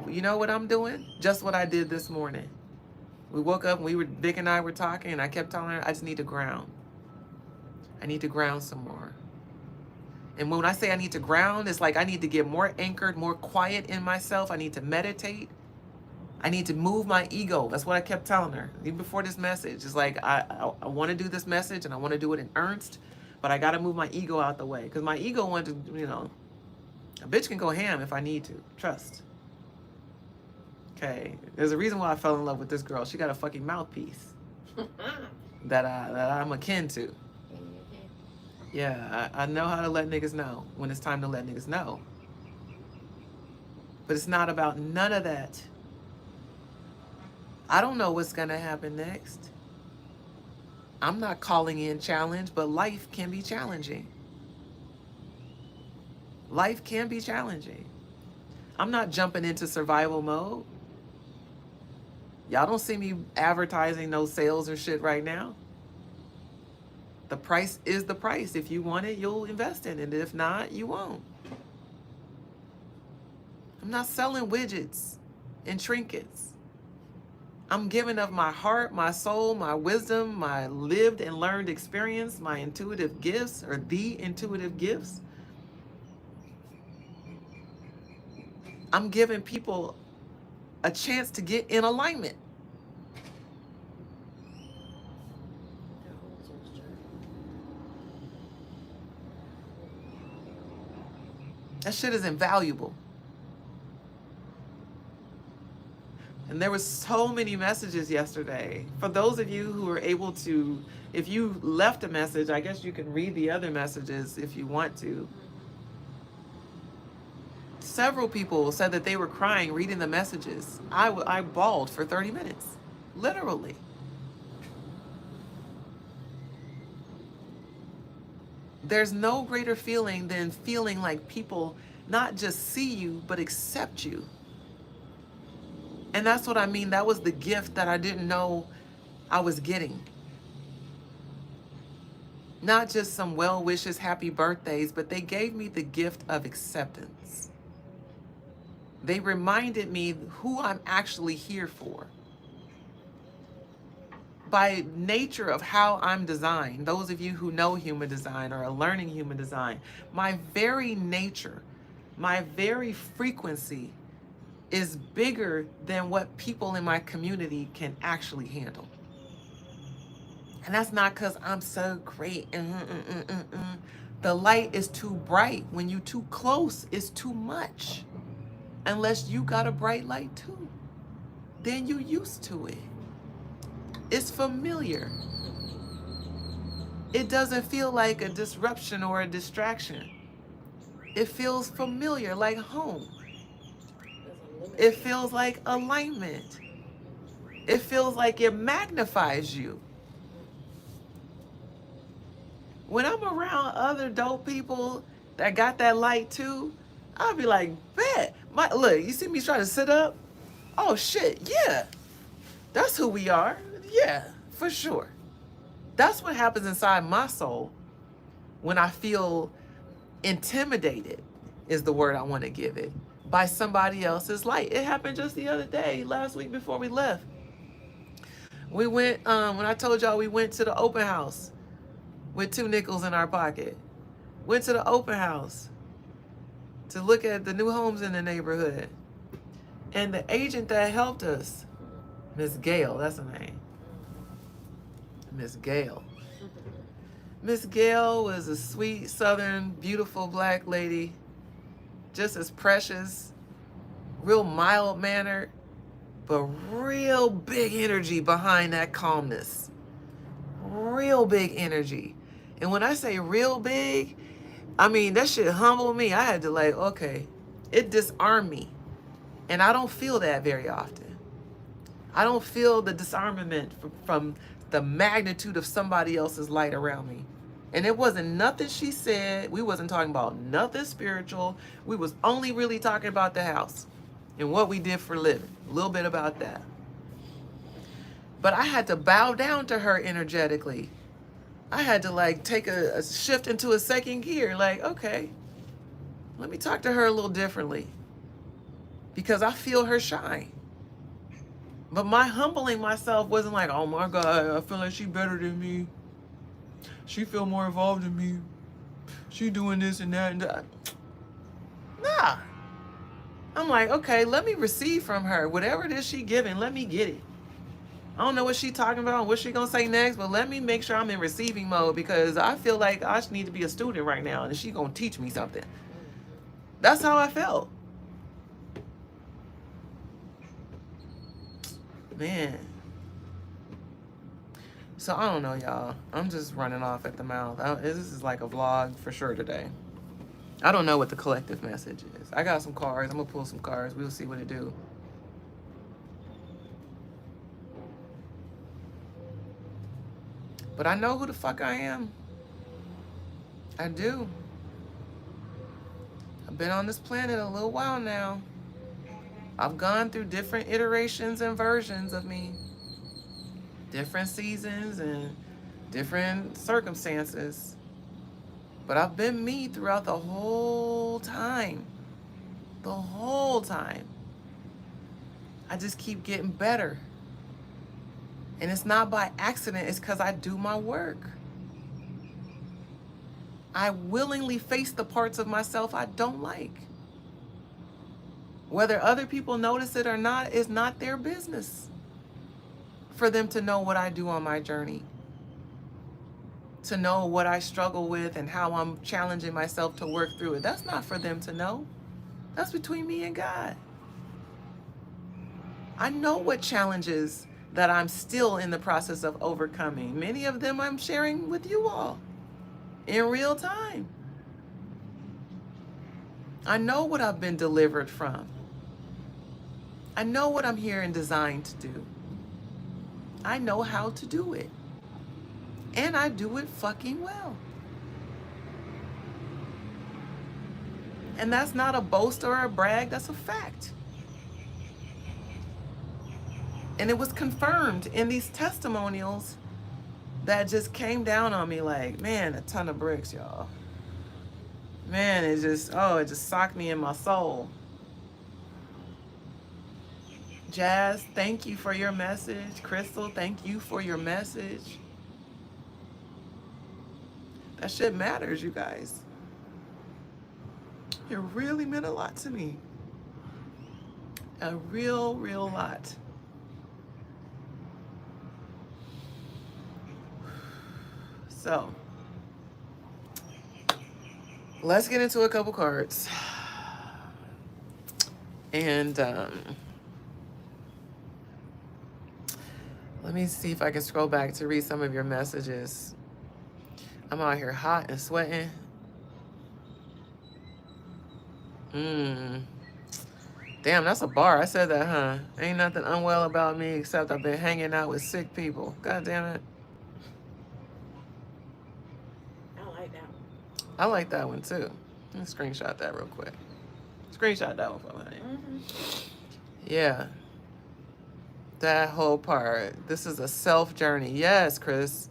You know what I'm doing? Just what I did this morning. We woke up and Vic and I were talking, and I kept telling her, I just need to ground. I need to ground some more. And when I say I need to ground, it's like I need to get more anchored, more quiet in myself. I need to meditate. I need to move my ego. That's what I kept telling her, even before this message. It's like, I want to do this message, and I want to do it in earnest, but I got to move my ego out the way. Because my ego wanted to, a bitch can go ham if I need to. Trust. Okay, there's a reason why I fell in love with this girl. She got a fucking mouthpiece that I'm akin to. Yeah, I know how to let niggas know when it's time to let niggas know. But it's not about none of that. I don't know what's gonna happen next. I'm not calling in challenge, but life can be challenging. Life can be challenging. I'm not jumping into survival mode. Y'all don't see me advertising no sales or shit right now. The price is the price. If you want it, you'll invest in it. If not, you won't. I'm not selling widgets and trinkets. I'm giving of my heart, my soul, my wisdom, my lived and learned experience, my intuitive gifts, or the intuitive gifts. I'm giving people a chance to get in alignment. That shit is invaluable. And there was so many messages yesterday. For those of you who were able to, if you left a message, I guess you can read the other messages if you want to. Several people said that they were crying reading the messages. I bawled for 30 minutes, literally. There's no greater feeling than feeling like people not just see you, but accept you. And that's what I mean. That was the gift that I didn't know I was getting. Not just some well wishes, happy birthdays, but they gave me the gift of acceptance. They reminded me who I'm actually here for. By nature of how I'm designed, those of you who know human design or are learning human design, my very nature, my very frequency is bigger than what people in my community can actually handle. And that's not because I'm so great. The light is too bright. When you're too close, it's too much. Unless you got a bright light too. Then you're used to it. It's familiar. It doesn't feel like a disruption or a distraction. It feels familiar, like home. It feels like alignment. It feels like it magnifies you. When I'm around other dope people that got that light too, I'll be like, bet. Look, you see me trying to sit up? Oh shit, yeah. That's who we are. Yeah, for sure. That's what happens inside my soul when I feel intimidated, is the word I want to give it, by somebody else's light. It happened just the other day, last week before we left. We went, when I told y'all we went to the open house with 2 nickels in our pocket. Went to the open house to look at the new homes in the neighborhood. And the agent that helped us, Miss Gail, that's her name. Miss Gail. Miss Gail was a sweet, southern, beautiful black lady, just as precious, real mild-mannered, but real big energy behind that calmness. Real big energy. And when I say real big, I mean, that shit humbled me. I had to like, okay, it disarmed me. And I don't feel that very often. I don't feel the disarmament from the magnitude of somebody else's light around me. And it wasn't nothing she said. We wasn't talking about nothing spiritual. We was only really talking about the house and what we did for a living. A little bit about that. But I had to bow down to her energetically. I had to like take a shift into a second gear. Like, okay, let me talk to her a little differently, because I feel her shine. But my humbling myself wasn't like, oh my God, I feel like she better than me. She feel more involved than me. She doing this and that and that. Nah. I'm like, okay, let me receive from her. Whatever it is she giving, let me get it. I don't know what she talking about, what she gonna say next, but let me make sure I'm in receiving mode, because I feel like I need to be a student right now and she gonna teach me something. That's how I felt. Man. So I don't know, y'all. I'm just running off at the mouth. This is like a vlog for sure today. I don't know what the collective message is. I got some cards. I'm gonna pull some cards. We'll see what it do. But I know who the fuck I am. I do. I've been on this planet a little while now. I've gone through different iterations and versions of me. Different seasons and different circumstances. But I've been me throughout the whole time. The whole time. I just keep getting better. And it's not by accident, it's because I do my work. I willingly face the parts of myself I don't like. Whether other people notice it or not is not their business for them to know what I do on my journey, to know what I struggle with and how I'm challenging myself to work through it. That's not for them to know. That's between me and God. I know what challenges that I'm still in the process of overcoming. Many of them I'm sharing with you all in real time. I know what I've been delivered from. I know what I'm here and designed to do. I know how to do it. And I do it fucking well. And that's not a boast or a brag, that's a fact. And it was confirmed in these testimonials that just came down on me like, man, a ton of bricks, y'all. Man, it just socked me in my soul. Jazz, thank you for your message. Crystal, thank you for your message. That shit matters, you guys. It really meant a lot to me. A real, real lot. So, let's get into a couple cards. And let me see if I can scroll back to read some of your messages. I'm out here hot and sweating. Damn, that's a bar. I said that, huh? Ain't nothing unwell about me except I've been hanging out with sick people. God damn it. I like that one too. Let me screenshot that real quick. Screenshot that one for me, honey. Yeah. That whole part. This is a self journey. Yes, Chris.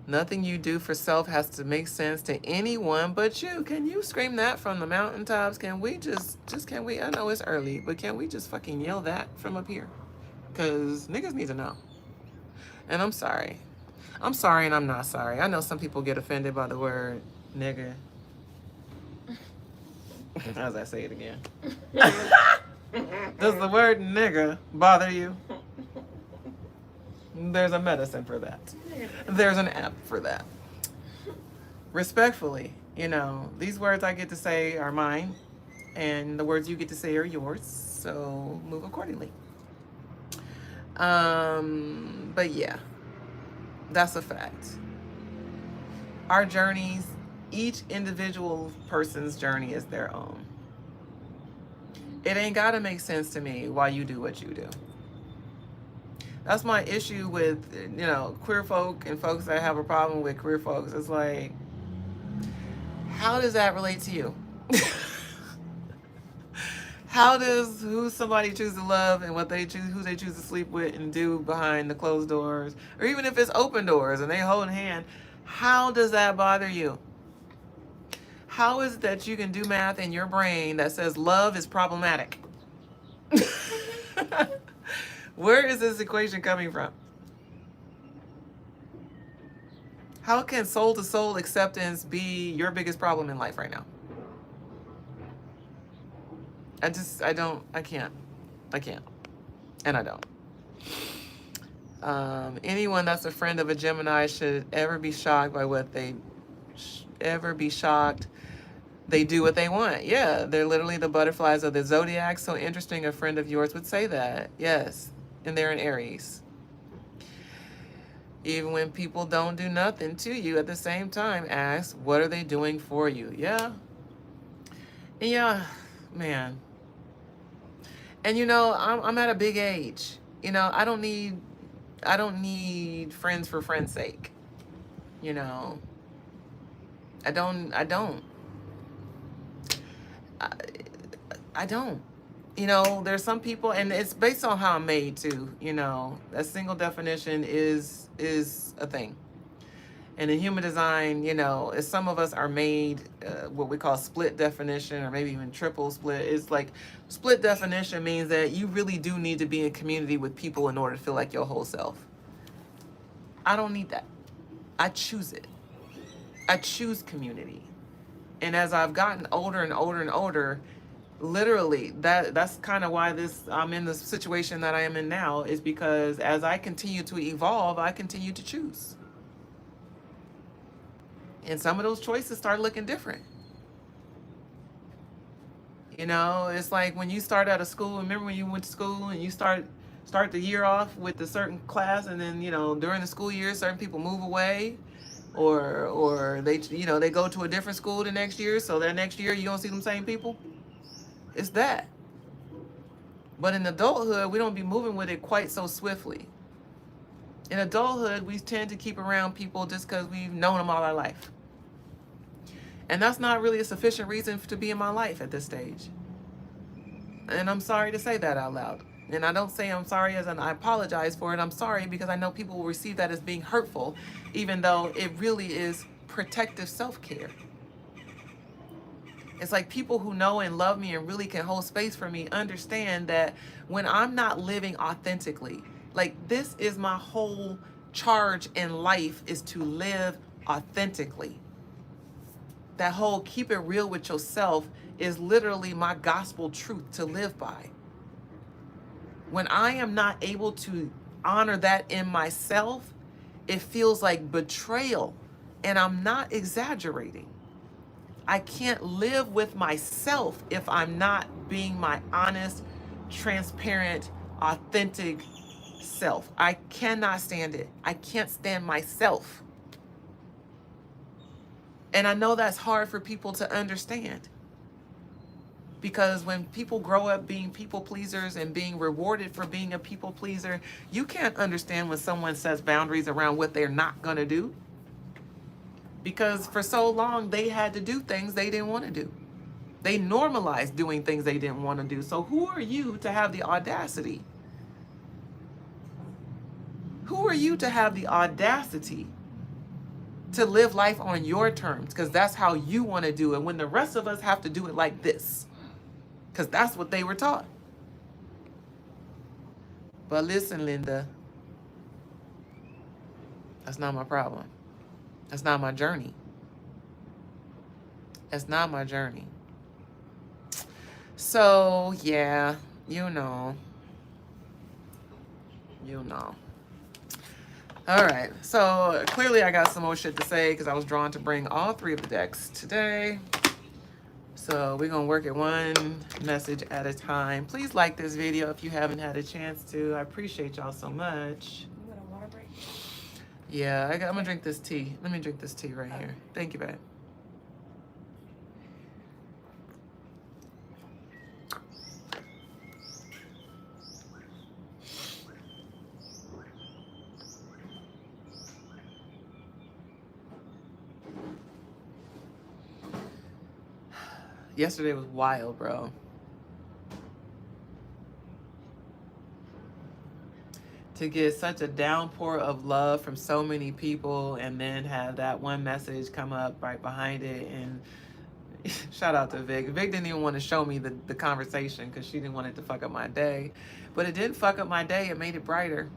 Nothing you do for self has to make sense to anyone but you. Can you scream that from the mountaintops? Can we just can we? I know it's early, but can we just fucking yell that from up here? Because niggas need to know. And I'm sorry. I'm sorry and I'm not sorry. I know some people get offended by the word nigga. As I say it again. Does the word nigga bother you? There's a medicine for that. There's an app for that. Respectfully, you know, these words I get to say are mine, and the words you get to say are yours, so move accordingly. But yeah, that's a fact. Our journeys, each individual person's journey is their own. It ain't gotta make sense to me why you do what you do. That's my issue with, you know, queer folk and folks that have a problem with queer folks. It's like, how does that relate to you? How does who somebody choose to love and what they choose, who they choose to sleep with and do behind the closed doors, or even if it's open doors and they hold hand, how does that bother you? How is it that you can do math in your brain that says love is problematic? Where is this equation coming from? How can soul-to-soul acceptance be your biggest problem in life right now? I can't. And I don't. Anyone that's a friend of a Gemini should ever be shocked by what they they do what they want. Yeah, they're literally the butterflies of the zodiac. So interesting, a friend of yours would say that. Yes, and they're in Aries. Even when people don't do nothing to you, at the same time, ask, what are they doing for you? Yeah. Yeah, man. And you know, I'm at a big age. You know, I don't need friends for friends' sake. You know, I don't. You know, there's some people, and it's based on how I'm made too. You know, that single definition is a thing. And in human design, you know, as some of us are made what we call split definition, or maybe even triple split. It's like split definition means that you really do need to be in community with people in order to feel like your whole self. I don't need that. I choose it. I choose community. And as I've gotten older and older and older, literally that's kind of why I'm in the situation that I am in now, is because as I continue to evolve, I continue to choose. And some of those choices start looking different. You know, it's like when you start out of school, remember when you went to school and you start the year off with a certain class, and then, you know, during the school year, certain people move away, or they, you know, they go to a different school the next year, so that next year you don't see them same people. It's that. But in adulthood, we don't be moving with it quite so swiftly. In adulthood, we tend to keep around people just because we've known them all our life. And that's not really a sufficient reason to be in my life at this stage. And I'm sorry to say that out loud. And I don't say I'm sorry as in I apologize for it. I'm sorry because I know people will receive that as being hurtful, even though it really is protective self-care. It's like people who know and love me and really can hold space for me understand that when I'm not living authentically, like this is my whole charge in life, is to live authentically. That whole keep it real with yourself is literally my gospel truth to live by. When I am not able to honor that in myself, it feels like betrayal. And I'm not exaggerating. I can't live with myself if I'm not being my honest, transparent, authentic self. I cannot stand it. I can't stand myself. And I know that's hard for people to understand. Because when people grow up being people pleasers and being rewarded for being a people pleaser, you can't understand when someone sets boundaries around what they're not going to do. Because for so long, they had to do things they didn't want to do. They normalized doing things they didn't want to do. So who are you to have the audacity? Who are you to have the audacity to live life on your terms, because that's how you want to do it, when the rest of us have to do it like this, because that's what they were taught. But listen, Linda, that's not my problem. That's not my journey. That's not my journey. So, yeah, you know. All right, so clearly I got some more shit to say because I was drawn to bring all three of the decks today. So we're going to work it one message at a time. Please like this video if you haven't had a chance to. I appreciate y'all so much. You want a water break? Yeah, I'm going to drink this tea. Let me drink this tea right here. Thank you, babe. Yesterday was wild, bro. To get such a downpour of love from so many people and then have that one message come up right behind it. And shout out to Vic. Vic didn't even want to show me the conversation because she didn't want it to fuck up my day. But it didn't fuck up my day. It made it brighter.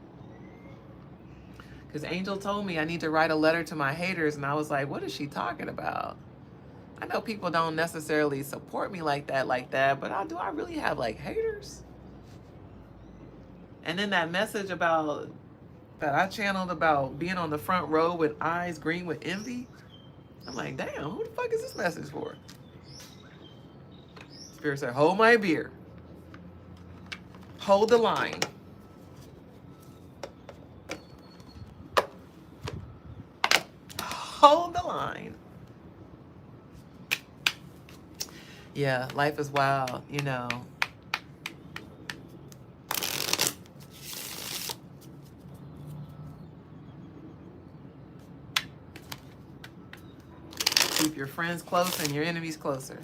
Because Angel told me I need to write a letter to my haters. And I was like, what is she talking about? I know people don't necessarily support me like that, but do I really have like haters? And then that message about that I channeled about being on the front row with eyes green with envy. I'm like, damn, who the fuck is this message for? Spirit said, hold my beer. Hold the line. Hold the line. Yeah, life is wild, you know. Keep your friends close and your enemies closer.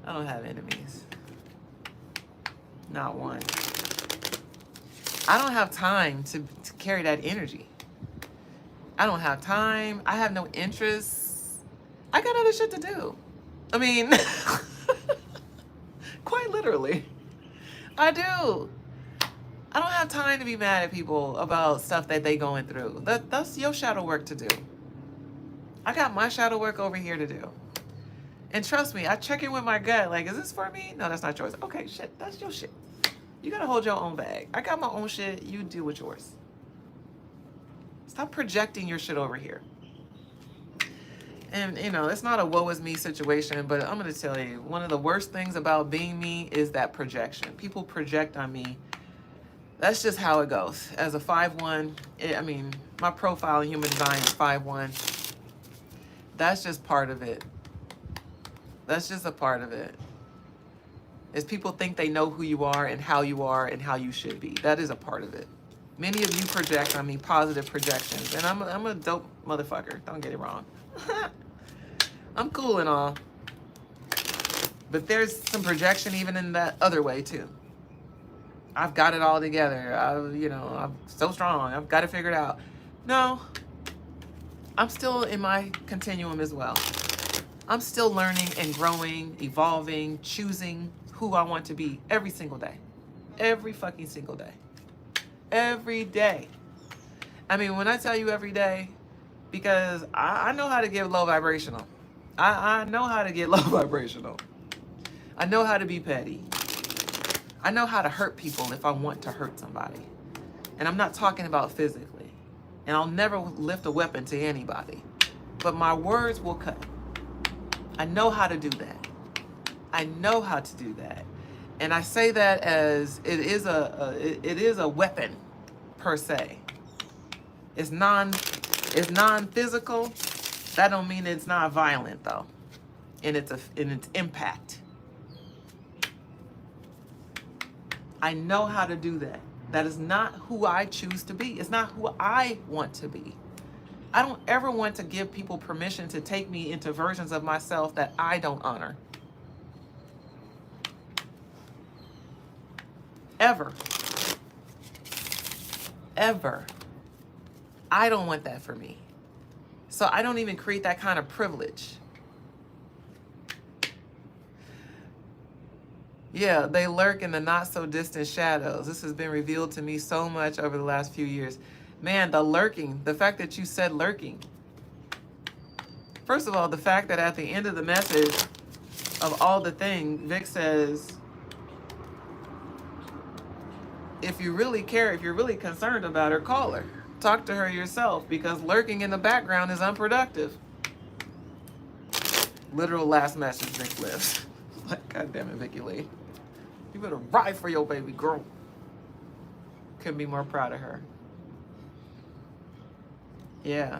I don't have enemies. Not one. I don't have time to carry that energy. I don't have time. I have no interest. I got other shit to do. I mean, quite literally. I do. I don't have time to be mad at people about stuff that they going through. That's your shadow work to do. I got my shadow work over here to do. And trust me, I check in with my gut. Like, is this for me? No, that's not yours. Okay, shit, that's your shit. You gotta hold your own bag. I got my own shit. You deal with yours. Stop projecting your shit over here. And, you know, it's not a woe is me situation, but I'm going to tell you, one of the worst things about being me is that projection. People project on me. That's just how it goes. As a 5'1", I mean, my profile in human design is 5'1". That's just part of it. That's just a part of it. Is people think they know who you are and how you should be. That is a part of it. Many of you project on me positive projections, and I'm a dope motherfucker. Don't get it wrong. I'm cool and all, but there's some projection even in that other way too. I've got it all together. I'm so strong. I've got it figured out. No, I'm still in my continuum as well. I'm still learning and growing, evolving, choosing who I want to be every single day. Every fucking single day. Every day. I mean, when I tell you every day, because I know how to get low vibrational. I know how to get low vibrational. I know how to be petty. I know how to hurt people if I want to hurt somebody. And I'm not talking about physically. And I'll never lift a weapon to anybody. But my words will cut. I know how to do that. I know how to do that. And I say that as it is a weapon per se. It's non-physical. That don't mean it's not violent though. In its impact. I know how to do that. That is not who I choose to be. It's not who I want to be. I don't ever want to give people permission to take me into versions of myself that I don't honor. Ever. Ever. I don't want that for me. So I don't even create that kind of privilege. Yeah, they lurk in the not so distant shadows. This has been revealed to me so much over the last few years. Man, the lurking, the fact that you said lurking. First of all, the fact that at the end of the message of all the thing, Vic says, if you really care, if you're really concerned about her, call her. Talk to her yourself, because lurking in the background is unproductive. Literal last message Vic lives. Like, God damn it, Vicky Lee. You better ride for your baby girl. Couldn't be more proud of her. Yeah.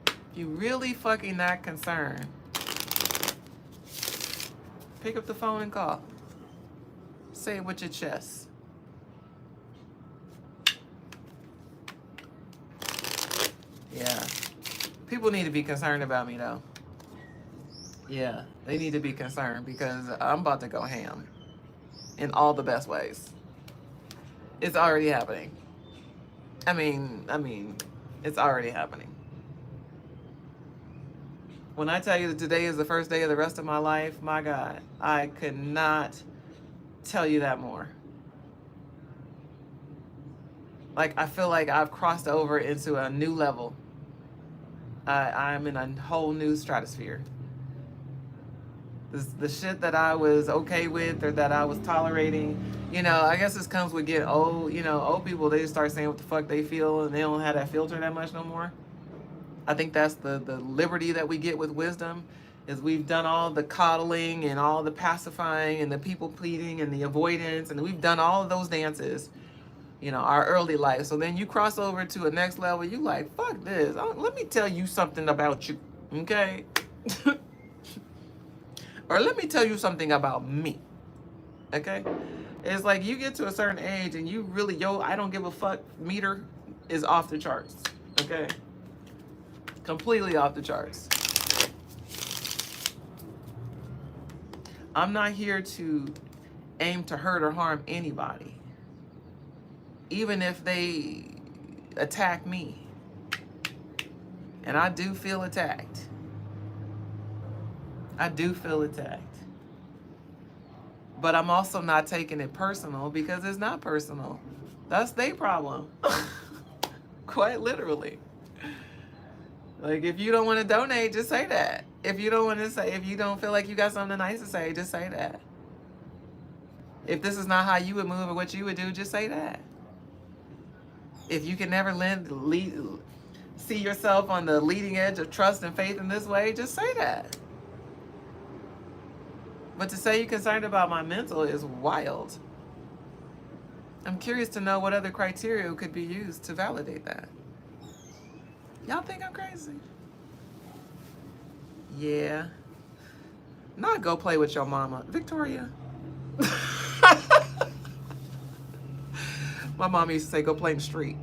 If you really fucking that concerned, pick up the phone and call. Say it with your chest. Yeah. People need to be concerned about me, though. Yeah, they need to be concerned, because I'm about to go ham in all the best ways. It's already happening. I mean, it's already happening. When I tell you that today is the first day of the rest of my life, my God, I could not tell you that more. Like, I feel like I've crossed over into a new level. I'm in a whole new stratosphere. The shit that I was okay with, or that I was tolerating, I guess this comes with getting old. Old people, they just start saying what the fuck they feel, and they don't have that filter that much no more. I think that's the liberty that we get with wisdom, is we've done all the coddling and all the pacifying and the people pleading and the avoidance, and we've done all of those dances, our early life. So then you cross over to a next level, you like, fuck this. Let me tell you something about you, okay? Or let me tell you something about me, okay? It's like you get to a certain age and you really, I don't give a fuck meter is off the charts, okay? Completely off the charts. I'm not here to aim to hurt or harm anybody, even if they attack me. And I do feel attacked. I do feel attacked. But I'm also not taking it personal, because it's not personal. That's their problem. Quite literally. Like, if you don't want to donate, just say that. If you don't feel like you got something nice to say, just say that. If this is not how you would move or what you would do, just say that. If you can never see yourself on the leading edge of trust and faith in this way, just say that. But to say you're concerned about my mental is wild. I'm curious to know what other criteria could be used to validate that. Y'all think I'm crazy? Yeah. Not go play with your mama. Victoria. My mom used to say, go play in the street.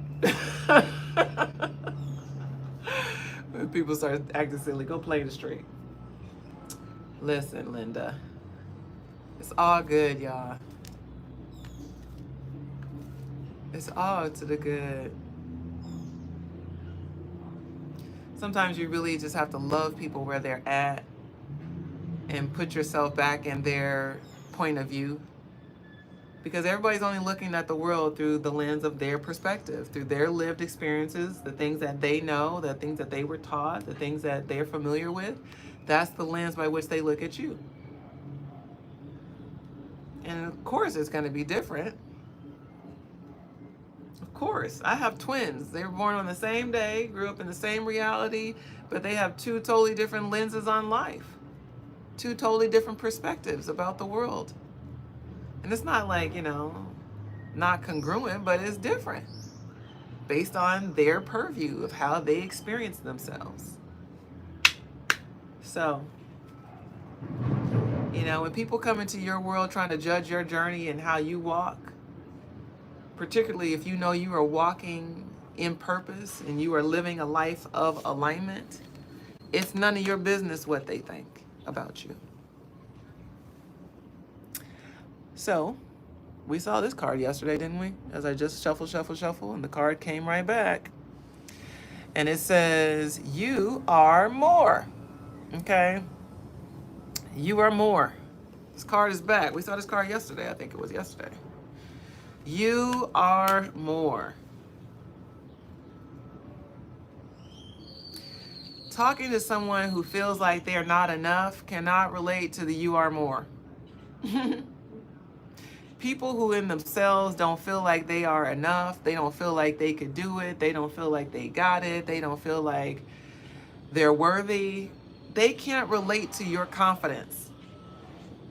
When people start acting silly, go play in the street. Listen, Linda. It's all good, y'all. It's all to the good. Sometimes you really just have to love people where they're at and put yourself back in their point of view. Because everybody's only looking at the world through the lens of their perspective, through their lived experiences, the things that they know, the things that they were taught, the things that they're familiar with. That's the lens by which they look at you. And of course it's going to be different. Of course. I have twins. They were born on the same day, grew up in the same reality, but they have two totally different lenses on life. Two totally different perspectives about the world. And it's not like, not congruent, but it's different based on their purview of how they experience themselves. So, when people come into your world trying to judge your journey and how you walk, particularly if you know you are walking in purpose and you are living a life of alignment, it's none of your business what they think about you. So, we saw this card yesterday, didn't we? As I just shuffle, and the card came right back. And it says, you are more. Okay? You are more. This card is back. We saw this card yesterday. I think it was yesterday. You are more. Talking to someone who feels like they're not enough cannot relate to the you are more. People who in themselves don't feel like they are enough, they don't feel like they could do it, they don't feel like they got it, they don't feel like they're worthy, they can't relate to your confidence.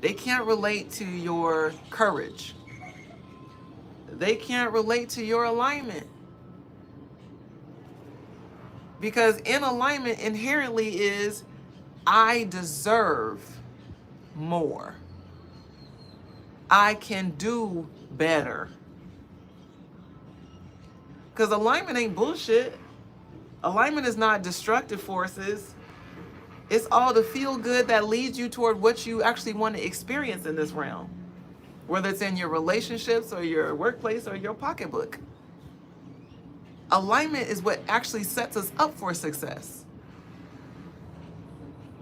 They can't relate to your courage. They can't relate to your alignment. Because in alignment inherently is, I deserve more. I can do better. Because alignment ain't bullshit. Alignment is not destructive forces. It's all the feel good that leads you toward what you actually want to experience in this realm. Whether it's in your relationships or your workplace or your pocketbook. Alignment is what actually sets us up for success.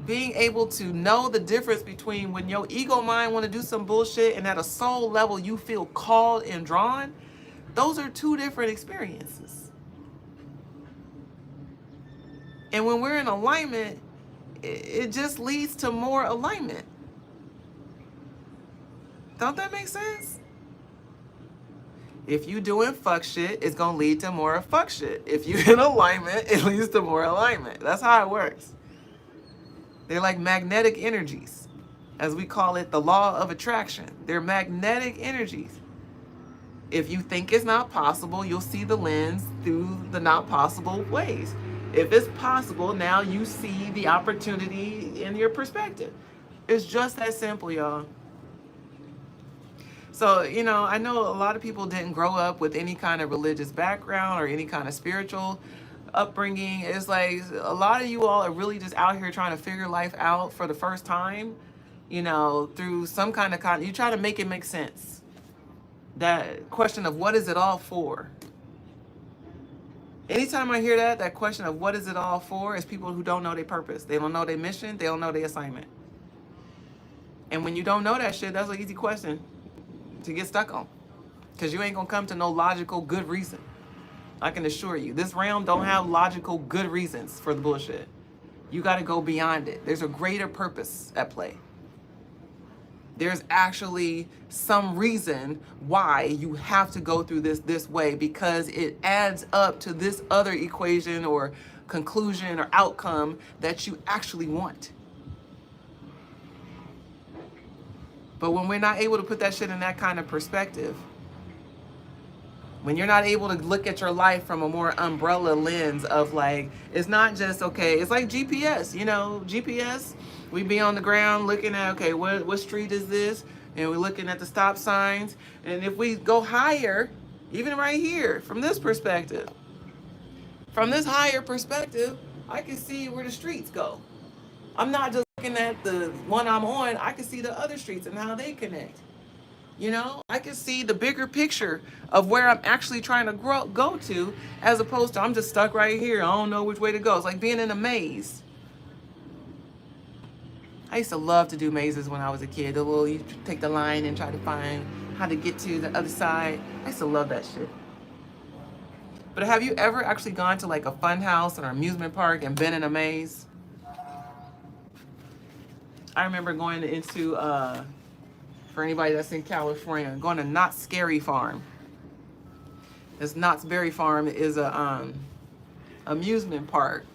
Being able to know the difference between when your ego mind want to do some bullshit and at a soul level you feel called and drawn, those are two different experiences. And when we're in alignment, it just leads to more alignment. Don't that make sense? If you doing fuck shit, it's gonna lead to more fuck shit. If you're in alignment, it leads to more alignment. That's how it works. They're like magnetic energies, as we call it, the law of attraction. They're magnetic energies. If you think it's not possible, you'll see the lens through the not possible ways. If it's possible, now you see the opportunity in your perspective. It's just that simple, y'all. So, I know a lot of people didn't grow up with any kind of religious background or any kind of spiritual upbringing. It's like a lot of you all are really just out here trying to figure life out for the first time, through some kind of you try to make it make sense. That question of what is it all for? Anytime I hear that question of what is it all for is people who don't know their purpose. They don't know their mission. They don't know their assignment. And when you don't know that shit, that's an easy question to get stuck on. Because you ain't going to come to no logical good reason. I can assure you. This realm don't have logical good reasons for the bullshit. You got to go beyond it. There's a greater purpose at play. There's actually some reason why you have to go through this way, because it adds up to this other equation or conclusion or outcome that you actually want. But when we're not able to put that shit in that kind of perspective, when you're not able to look at your life from a more umbrella lens of like, it's not just, okay, it's like GPS, GPS, we be on the ground looking at, okay, what street is this? And we're looking at the stop signs. And if we go higher, even right here, from this perspective, from this higher perspective, I can see where the streets go. I'm not just looking at the one I'm on, I can see the other streets and how they connect. I can see the bigger picture of where I'm actually trying to go to, as opposed to I'm just stuck right here. I don't know which way to go. It's like being in a maze. I used to love to do mazes when I was a kid. You take the line and try to find how to get to the other side. I used to love that shit. But have you ever actually gone to like a fun house or an amusement park and been in a maze? I remember going into, for anybody that's in California, going to Knott's Scary Farm. This Knott's Berry Farm is a amusement park.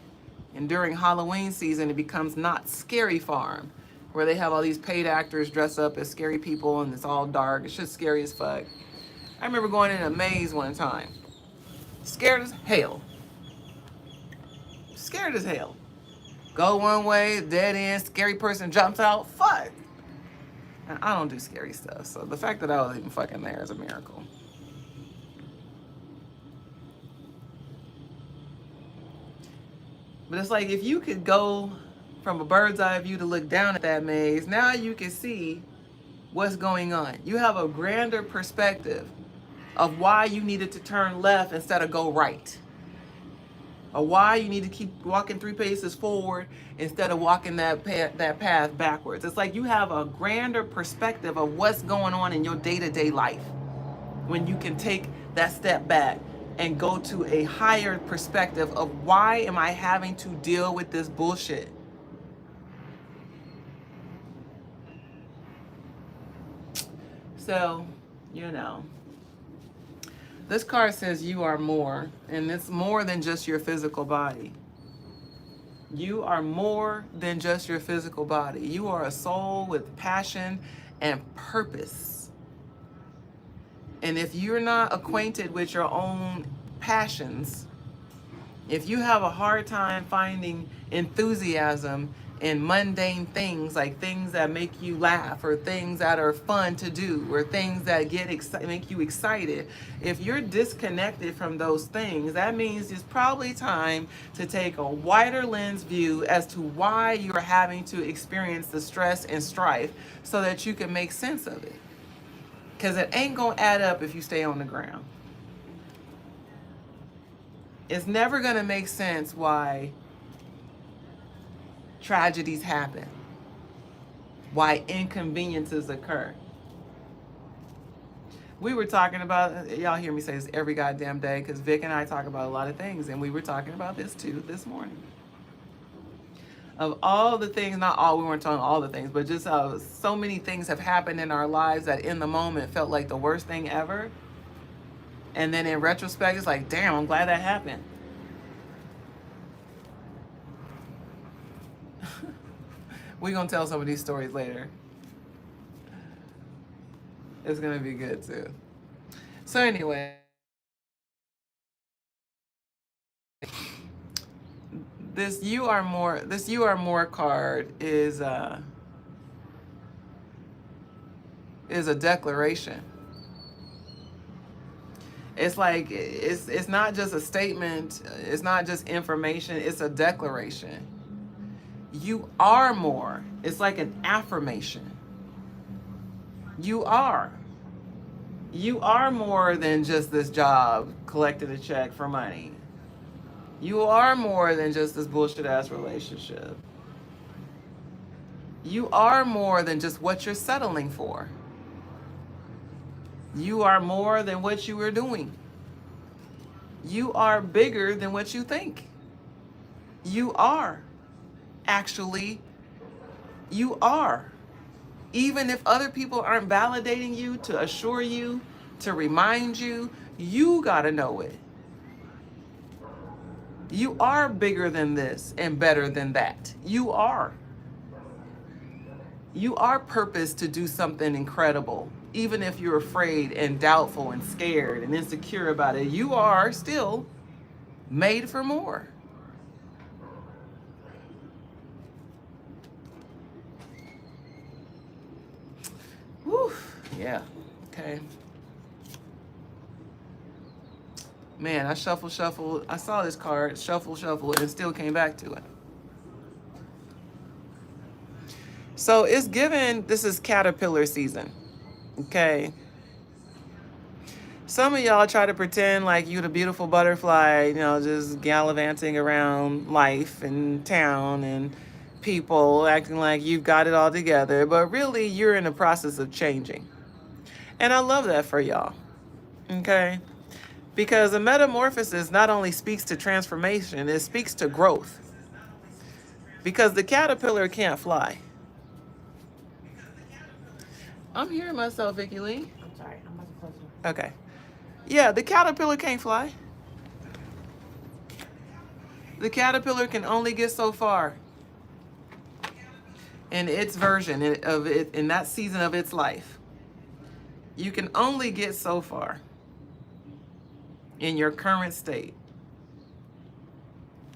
And during Halloween season, it becomes Knott's Scary Farm, where they have all these paid actors dress up as scary people, and it's all dark. It's just scary as fuck. I remember going in a maze one time. Scared as hell. Scared as hell. Go one way, dead end, scary person jumps out. Fuck. And I don't do scary stuff, so the fact that I was even fucking there is a miracle. But it's like, if you could go from a bird's eye view to look down at that maze, now you can see what's going on. You have a grander perspective of why you needed to turn left instead of go right. or why you need to keep walking 3 paces forward instead of walking that path backwards. It's like you have a grander perspective of what's going on in your day-to-day life when you can take that step back and go to a higher perspective of why am I having to deal with this bullshit? So, you know, this card says you are more, and it's more than just your physical body. You are more than just your physical body. You are a soul with passion and purpose. And if you're not acquainted with your own passions, if you have a hard time finding enthusiasm in mundane things, like things that make you laugh or things that are fun to do or things that make you excited, if you're disconnected from those things, that means it's probably time to take a wider lens view as to why you're having to experience the stress and strife so that you can make sense of it. Because it ain't going to add up if you stay on the ground. It's never going to make sense why tragedies happen, why inconveniences occur. We were talking about, y'all hear me say this every goddamn day because Vic and I talk about a lot of things, and we were talking about this too this morning. Of all the things, not all, we weren't talking all the things, but just so many things have happened in our lives that in the moment felt like the worst thing ever. And then in retrospect, it's like, damn, I'm glad that happened. We're going to tell some of these stories later. It's going to be good too. So anyway, this you are more card is a declaration. It's like it's not just a statement, it's not just information, it's a declaration. You are more. It's like an affirmation. You are. You are more than just this job, collecting a check for money. You are more than just this bullshit ass relationship. You are more than just what you're settling for. You are more than what you are doing. You are bigger than what you think. You are. Actually, you are. Even if other people aren't validating you, to assure you, to remind you, you gotta know it. You are bigger than this and better than that. You are. You are purposed to do something incredible. Even if you're afraid and doubtful and scared and insecure about it, you are still made for more. Whew, yeah, okay. Man, I shuffled. I saw this card, shuffle, and still came back to it. So it's given, this is caterpillar season, okay? Some of y'all try to pretend like you the beautiful butterfly, you know, just gallivanting around life and town and people, acting like you've got it all together, but really you're in the process of changing. And I love that for y'all, okay? Because a metamorphosis not only speaks to transformation, it speaks to growth. Because the caterpillar can't fly. I'm hearing myself, Vicky Lee. I'm sorry, I'm about to close it. Okay. Yeah, the caterpillar can't fly. The caterpillar can only get so far in its version of it, in that season of its life. You can only get so far in your current state.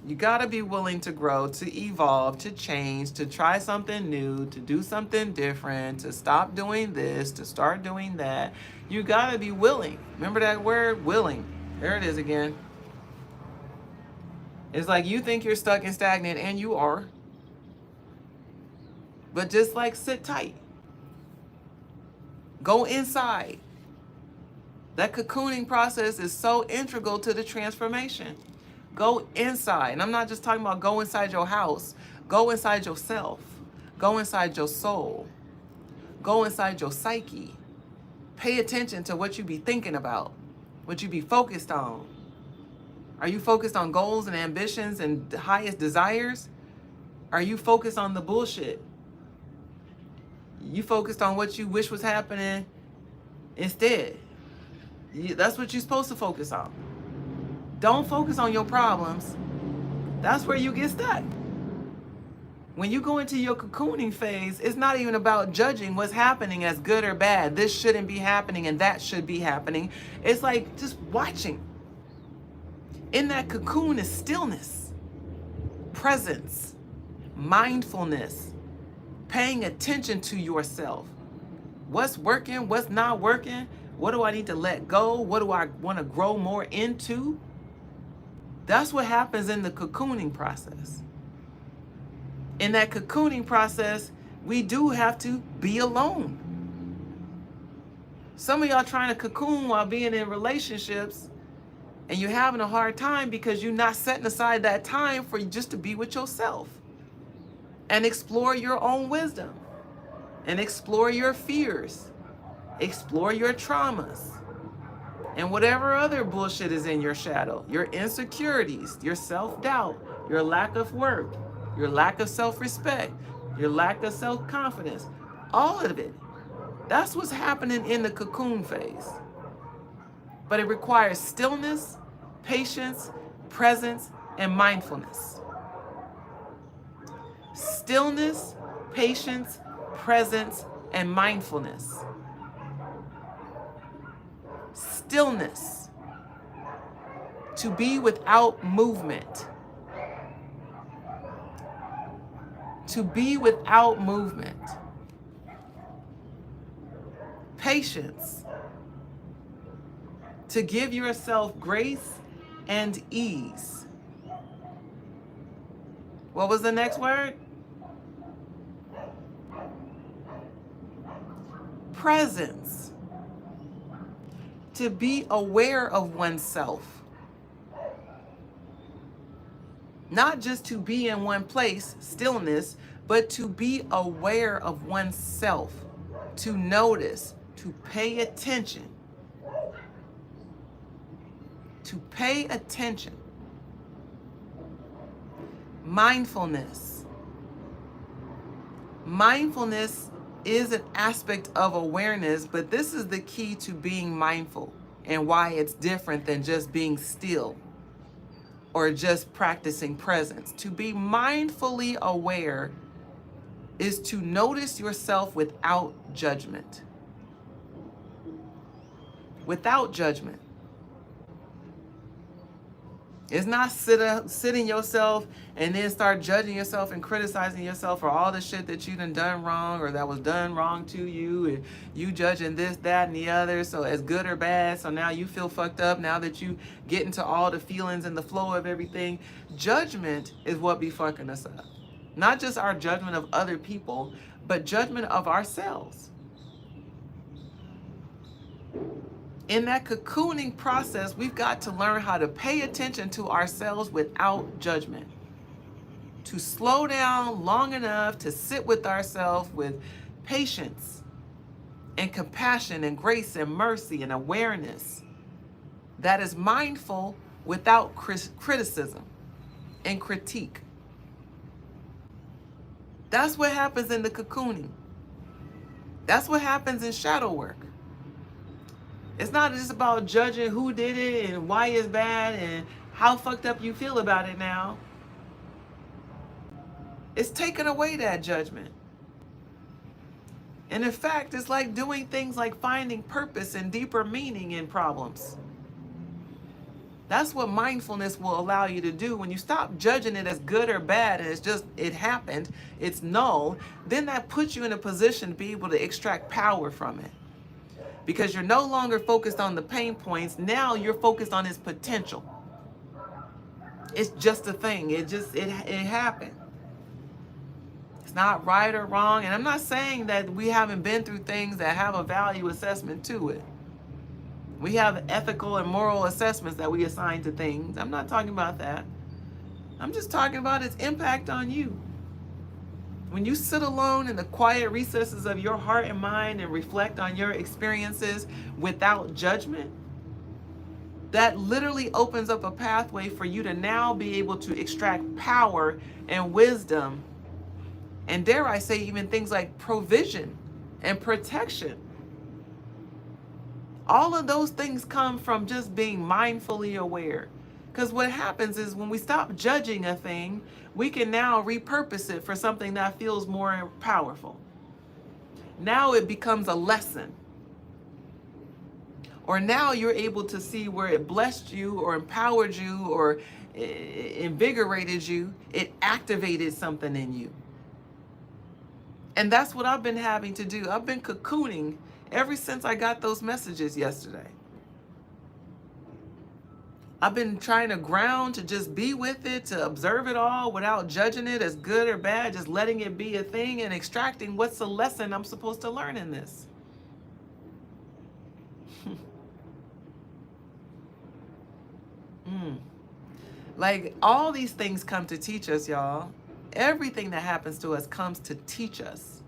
You gotta be willing to grow, to evolve, to change, to try something new, to do something different, to stop doing this, to start doing that. You gotta be willing. Remember that word, willing. There it is again. It's like you think you're stuck and stagnant, and you are. But just like sit tight. Go inside. That cocooning process is so integral to the transformation. Go inside. And I'm not just talking about go inside your house. Go inside yourself. Go inside your soul. Go inside your psyche. Pay attention to what you be thinking about, what you be focused on. Are you focused on goals and ambitions and the highest desires? Are you focused on the bullshit? You focused on what you wish was happening instead. That's what you're supposed to focus on. Don't focus on your problems. That's where you get stuck. When you go into your cocooning phase, it's not even about judging what's happening as good or bad. This shouldn't be happening and that should be happening. It's like just watching. In that cocoon is stillness, presence, mindfulness, paying attention to yourself. What's working? What's not working? What do I need to let go? What do I want to grow more into? That's what happens in the cocooning process. In that cocooning process, we do have to be alone. Some of y'all trying to cocoon while being in relationships, and you're having a hard time because you're not setting aside that time for just to be with yourself and explore your own wisdom and explore your fears, explore your traumas, and whatever other bullshit is in your shadow, your insecurities, your self-doubt, your lack of worth, your lack of self-respect, your lack of self-confidence, all of it. That's what's happening in the cocoon phase. But it requires stillness, patience, presence, and mindfulness. Stillness, patience, presence, and mindfulness. Stillness. To be without movement. To be without movement. Patience. To give yourself grace and ease. What was the next word? Presence. To be aware of oneself. Not just to be in one place, stillness, but to be aware of oneself. To notice, to pay attention. To pay attention. Mindfulness. Mindfulness is an aspect of awareness, but this is the key to being mindful and why it's different than just being still or just practicing presence. To be mindfully aware is to notice yourself without judgment. Without judgment. It's not sitting yourself and then start judging yourself and criticizing yourself for all the shit that you done wrong or that was done wrong to you, and you judging this, that, and the other, so as good or bad, so now you feel fucked up now that you get into all the feelings and the flow of everything. Judgment is what be fucking us up. Not just our judgment of other people, but judgment of ourselves. In that cocooning process, we've got to learn how to pay attention to ourselves without judgment. To slow down long enough to sit with ourselves with patience and compassion and grace and mercy and awareness that is mindful without criticism and critique. That's what happens in the cocooning. That's what happens in shadow work. It's not just about judging who did it and why it's bad and how fucked up you feel about it now. It's taking away that judgment. And in fact, it's like doing things like finding purpose and deeper meaning in problems. That's what mindfulness will allow you to do. When you stop judging it as good or bad and it's just, it happened, it's null, then that puts you in a position to be able to extract power from it. Because you're no longer focused on the pain points. Now you're focused on its potential. It's just a thing. It happened. It's not right or wrong. And I'm not saying that we haven't been through things that have a value assessment to it. We have ethical and moral assessments that we assign to things. I'm not talking about that. I'm just talking about its impact on you. When you sit alone in the quiet recesses of your heart and mind and reflect on your experiences without judgment, that literally opens up a pathway for you to now be able to extract power and wisdom, and dare I say, even things like provision and protection. All of those things come from just being mindfully aware. Because what happens is when we stop judging a thing, we can now repurpose it for something that feels more powerful. Now it becomes a lesson. Or now you're able to see where it blessed you or empowered you or invigorated you. It activated something in you. And that's what I've been having to do. I've been cocooning ever since I got those messages yesterday. I've been trying to ground, to just be with it, to observe it all without judging it as good or bad, just letting it be a thing and extracting what's the lesson I'm supposed to learn in this. Like, all these things come to teach us, y'all. Everything that happens to us comes to teach us.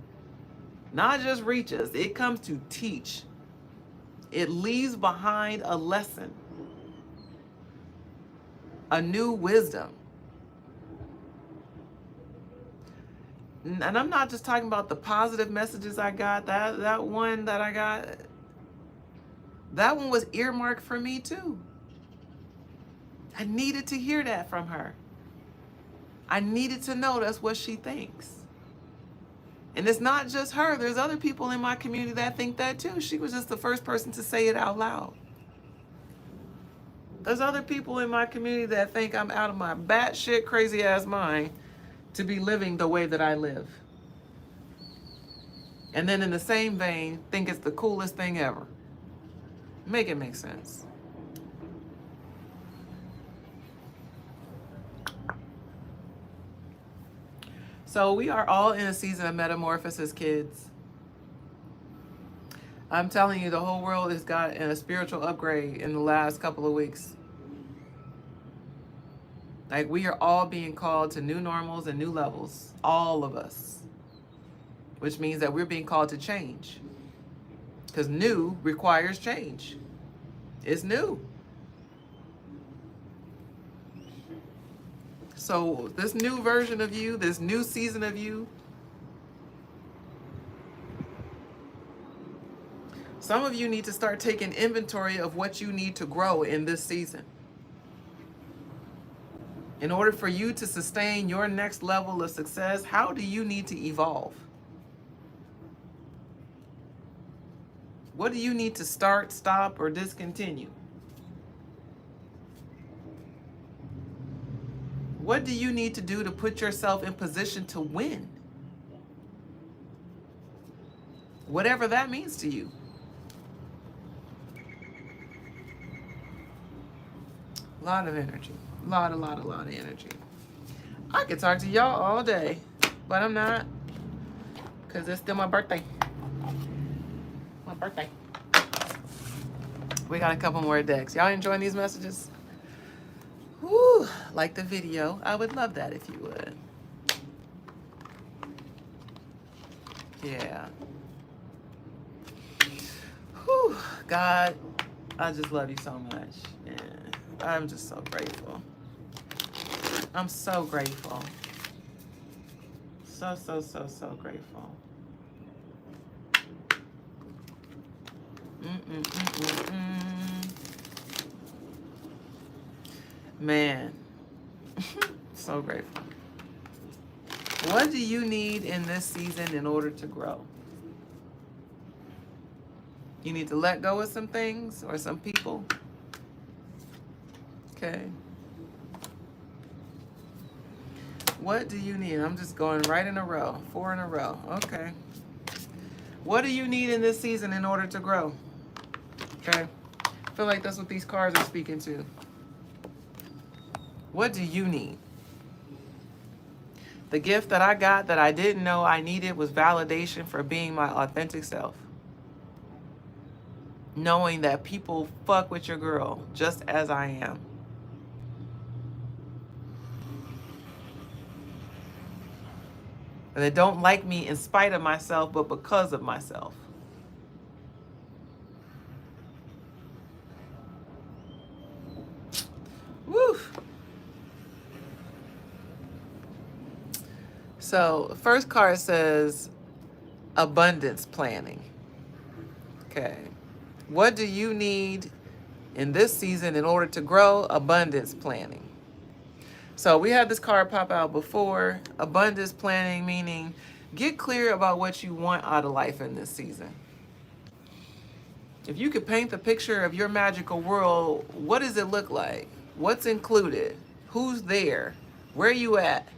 Not just reach us, it comes to teach. It leaves behind a lesson, a new wisdom. And I'm not just talking about the positive messages I got. That one that I got, that one was earmarked for me too. I needed to hear that from her. I needed to know that's what she thinks. And it's not just her. There's other people in my community that think that too. She was just the first person to say it out loud. There's other people in my community that think I'm out of my batshit crazy ass mind to be living the way that I live. And then in the same vein, think it's the coolest thing ever. Make it make sense. So we are all in a season of metamorphosis, kids. I'm telling you, the whole world has got a spiritual upgrade in the last couple of weeks. Like, we are all being called to new normals and new levels, all of us. Which means that we're being called to change. Because new requires change. It's new. So this new version of you, this new season of you, some of you need to start taking inventory of what you need to grow in this season. In order for you to sustain your next level of success, how do you need to evolve? What do you need to start, stop, or discontinue? What do you need to do to put yourself in position to win? Whatever that means to you. A lot of energy. A lot of energy. I could talk to y'all all day, but I'm not, because it's still my birthday. My birthday. We got a couple more decks. Y'all enjoying these messages? Whew, like the video. I would love that if you would. Yeah. Whew, God, I just love you so much. Yeah. I'm just so grateful. I'm so grateful. So grateful. Man, so grateful. What do you need in this season in order to grow? You need to let go of some things or some people. Okay. What do you need? I'm just going right in a row. 4 in a row. Okay. What do you need in this season in order to grow? Okay. I feel like that's what these cards are speaking to. What do you need? The gift that I got that I didn't know I needed was validation for being my authentic self. knowing that people fuck with your girl just as I am. And they don't like me in spite of myself, but because of myself. Woo! So, first card says abundance planning. Okay. What do you need in this season in order to grow? Abundance planning. So we had this card pop out before. Abundance planning, meaning get clear about what you want out of life in this season. If you could paint the picture of your magical world, what does it look like? What's included? Who's there? Where are you at?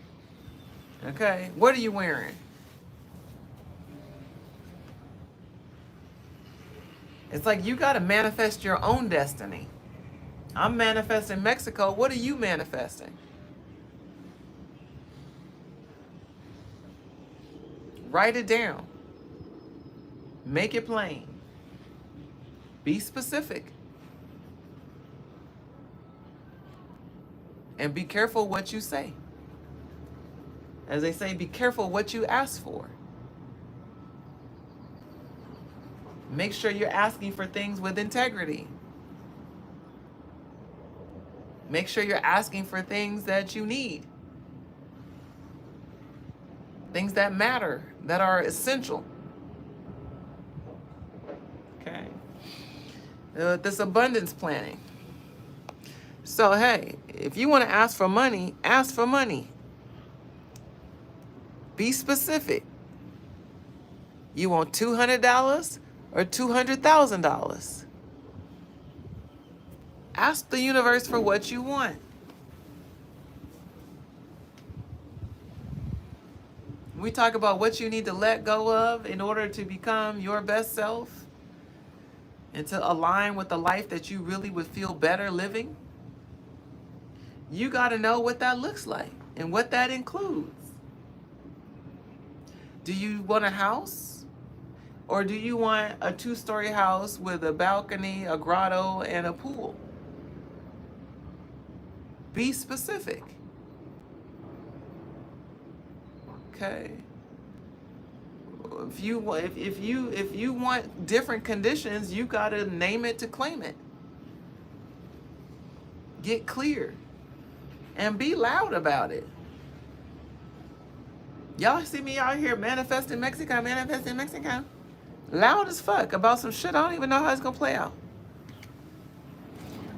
Okay, what are you wearing? It's like you got to manifest your own destiny. I'm manifesting Mexico. What are you manifesting? Write it down. Make it plain. Be specific. And be careful what you say. As they say, be careful what you ask for. Make sure you're asking for things with integrity. Make sure you're asking for things that you need. Things that matter, that are essential. Okay. This abundance planning. So, hey, if you want to ask for money, ask for money. Be specific. You want $200 or $200,000? Ask the universe for what you want. We talk about what you need to let go of in order to become your best self and to align with the life that you really would feel better living. You got to know what that looks like and what that includes. Do you want a house? Or do you want a 2-story house with a balcony, a grotto, and a pool? Be specific. Okay. If you want different conditions, you gotta name it to claim it. Get clear, and be loud about it. Y'all see me out here manifesting Mexico, loud as fuck about some shit I don't even know how it's gonna play out,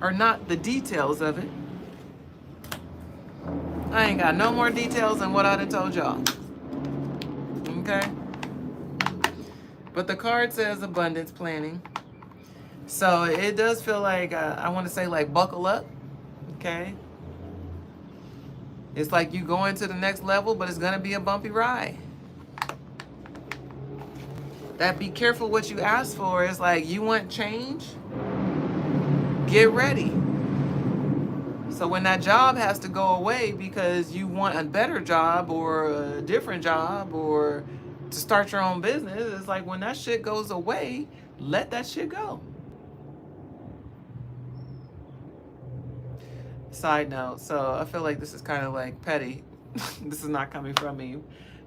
or not the details of it. I ain't got no more details than what I done told y'all. Okay? But the card says abundance planning. So it does feel like, I want to say like buckle up. Okay? It's like you going to the next level, but it's going to be a bumpy ride. That be careful what you ask for is like, you want change? Get ready. So when that job has to go away because you want a better job or a different job or to start your own business, it's like when that shit goes away, let that shit go. Side note, so I feel like this is kind of like petty. This is not coming from me.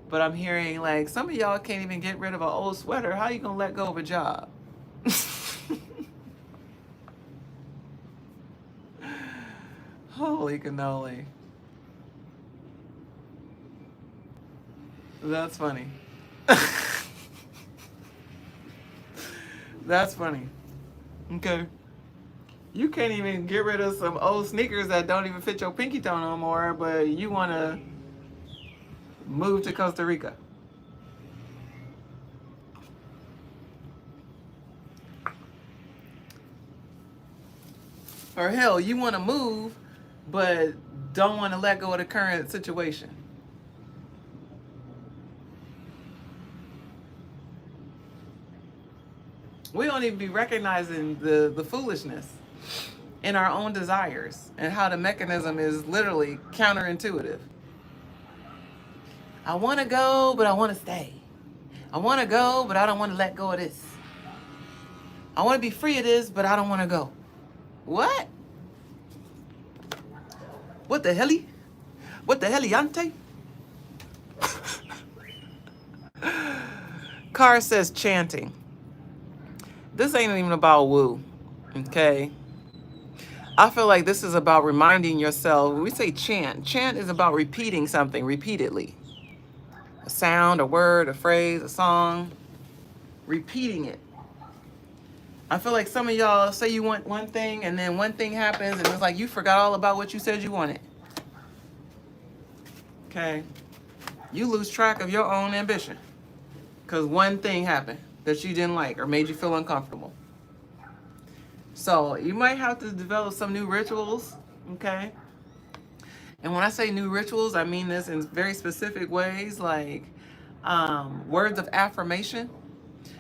But I'm hearing like some of y'all can't even get rid of an old sweater. How you gonna let go of a job? Holy cannoli. That's funny. That's funny. Okay. You can't even get rid of some old sneakers that don't even fit your pinky toe no more, but you want to move to Costa Rica. Or hell, you want to move, but don't want to let go of the current situation. We don't even be recognizing the foolishness in our own desires and how the mechanism is literally counterintuitive. I want to go, but I want to stay. I want to go, but I don't want to let go of this. I want to be free of this, but I don't want to go. What? What the helly? What the heliante? Car says chanting. This ain't even about woo, okay? I feel like this is about reminding yourself. When we say chant, chant is about repeating something repeatedly. A sound, a word, a phrase, a song. Repeating it. I feel like some of y'all say you want one thing and then one thing happens and it's like you forgot all about what you said you wanted. Okay? You lose track of your own ambition because one thing happened that you didn't like or made you feel uncomfortable. So you might have to develop some new rituals, okay? And when I say new rituals, I mean this in very specific ways, like words of affirmation.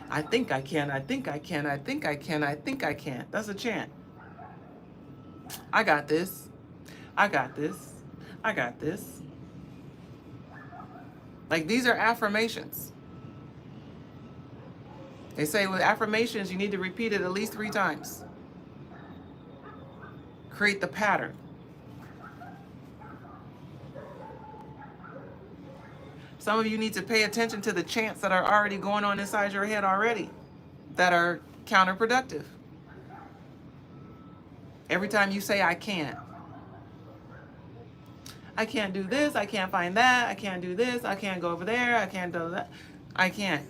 I think I can, I think I can, I think I can, I think I can. That's a chant. I got this. I got this. I got this. Like these are affirmations. They say with affirmations, you need to repeat it at least 3 times. Create the pattern. Some of you need to pay attention to the chants that are already going on inside your head already that are counterproductive. Every time you say, I can't do this, I can't find that, I can't do this, I can't go over there, I can't do that, I can't.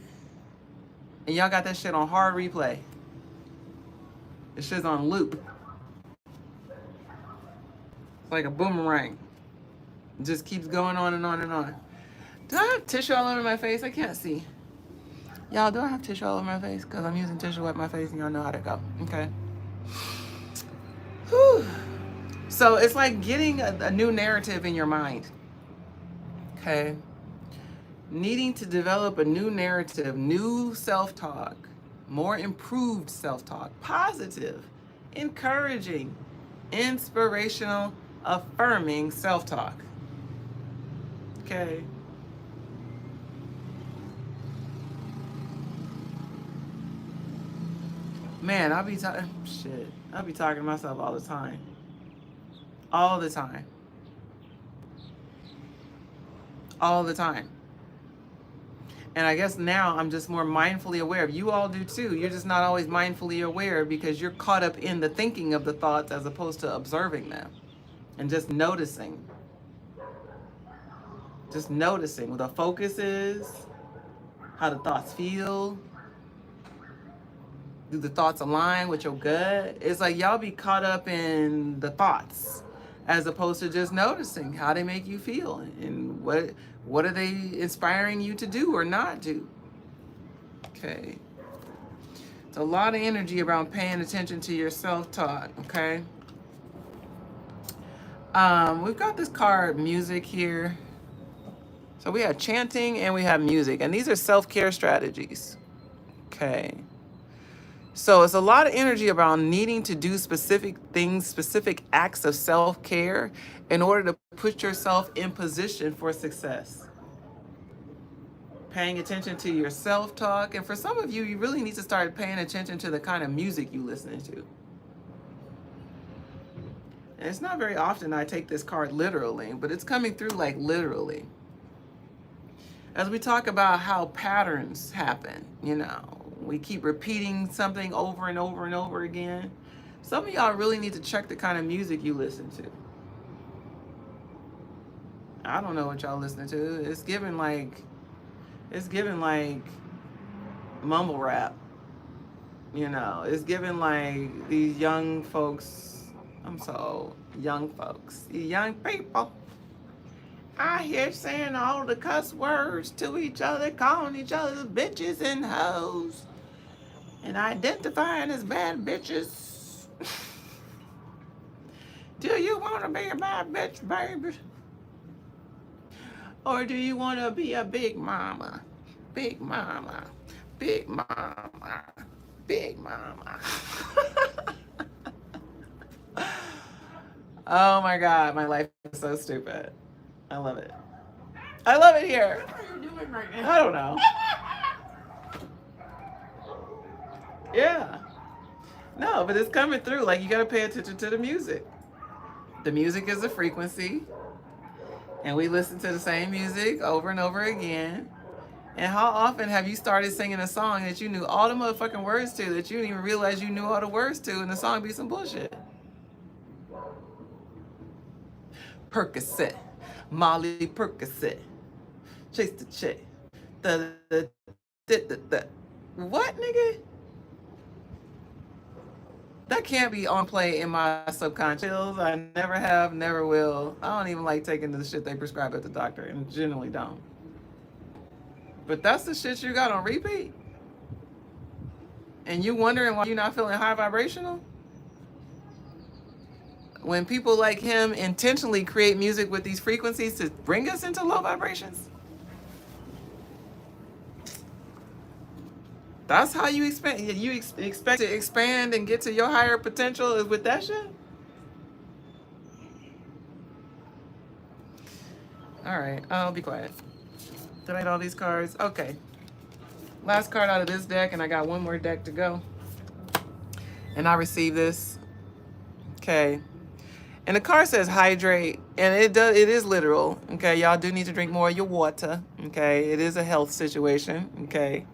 And y'all got that shit on hard replay. This shit's on loop. It's like a boomerang. It just keeps going on and on and on. Do I have tissue all over my face? I can't see. Y'all, do I have tissue all over my face? Because I'm using tissue to wipe my face and y'all know how to go. Okay. Whew. So it's like getting a new narrative in your mind. Okay. Needing to develop a new narrative, new self-talk, more improved self-talk, positive, encouraging, inspirational, affirming self-talk. Okay. Man, I'll be talking to myself all the time. All the time. All the time. And I guess now I'm just more mindfully aware. You all do too. You're just not always mindfully aware because you're caught up in the thinking of the thoughts as opposed to observing them and just noticing. Just noticing what the focus is, how the thoughts feel. Do the thoughts align with your gut? It's like y'all be caught up in the thoughts as opposed to just noticing how they make you feel and what are they inspiring you to do or not do. Okay. It's a lot of energy around paying attention to your self-talk, okay? We've got this card, music, here. So we have chanting and we have music, and these are self-care strategies, okay? So it's a lot of energy around needing to do specific things, specific acts of self-care in order to put yourself in position for success. Paying attention to your self-talk. And for some of you, you really need to start paying attention to the kind of music you listen to. And it's not very often I take this card literally, but it's coming through like literally. As we talk about how patterns happen, you know, we keep repeating something over and over and over again. Some of y'all really need to check the kind of music you listen to. I don't know what y'all listening to. It's giving like mumble rap. You know, it's giving like these young folks. I'm so old. Young folks. These young people out here saying all the cuss words to each other, calling each other bitches and hoes, and identifying as bad bitches. Do you want to be a bad bitch, baby? Or do you want to be a big mama? Big mama. Big mama. Big mama. Oh my God, my life is so stupid. I love it. I love it here. What are you doing right now? I don't know. Yeah. No, but it's coming through. Like, you got to pay attention to the music. The music is a frequency, and we listen to the same music over and over again. And how often have you started singing a song that you knew all the motherfucking words to, that you didn't even realize you knew all the words to, and the song be some bullshit? Percocet, Molly Percocet, chase the chick, da. What, nigga? That can't be on play in my subconscious. I never have, never will. I don't even like taking the shit they prescribe at the doctor, and generally don't. But that's the shit you got on repeat? And you wondering why you're not feeling high vibrational? When people like him intentionally create music with these frequencies to bring us into low vibrations? That's how you expect to expand and get to your higher potential, is with that shit? All right, I'll be quiet. Did I get all these cards? Okay. Last card out of this deck, and I got one more deck to go. And I received this. Okay. And the card says hydrate, and it is literal. Okay, y'all do need to drink more of your water. Okay, it is a health situation. Okay.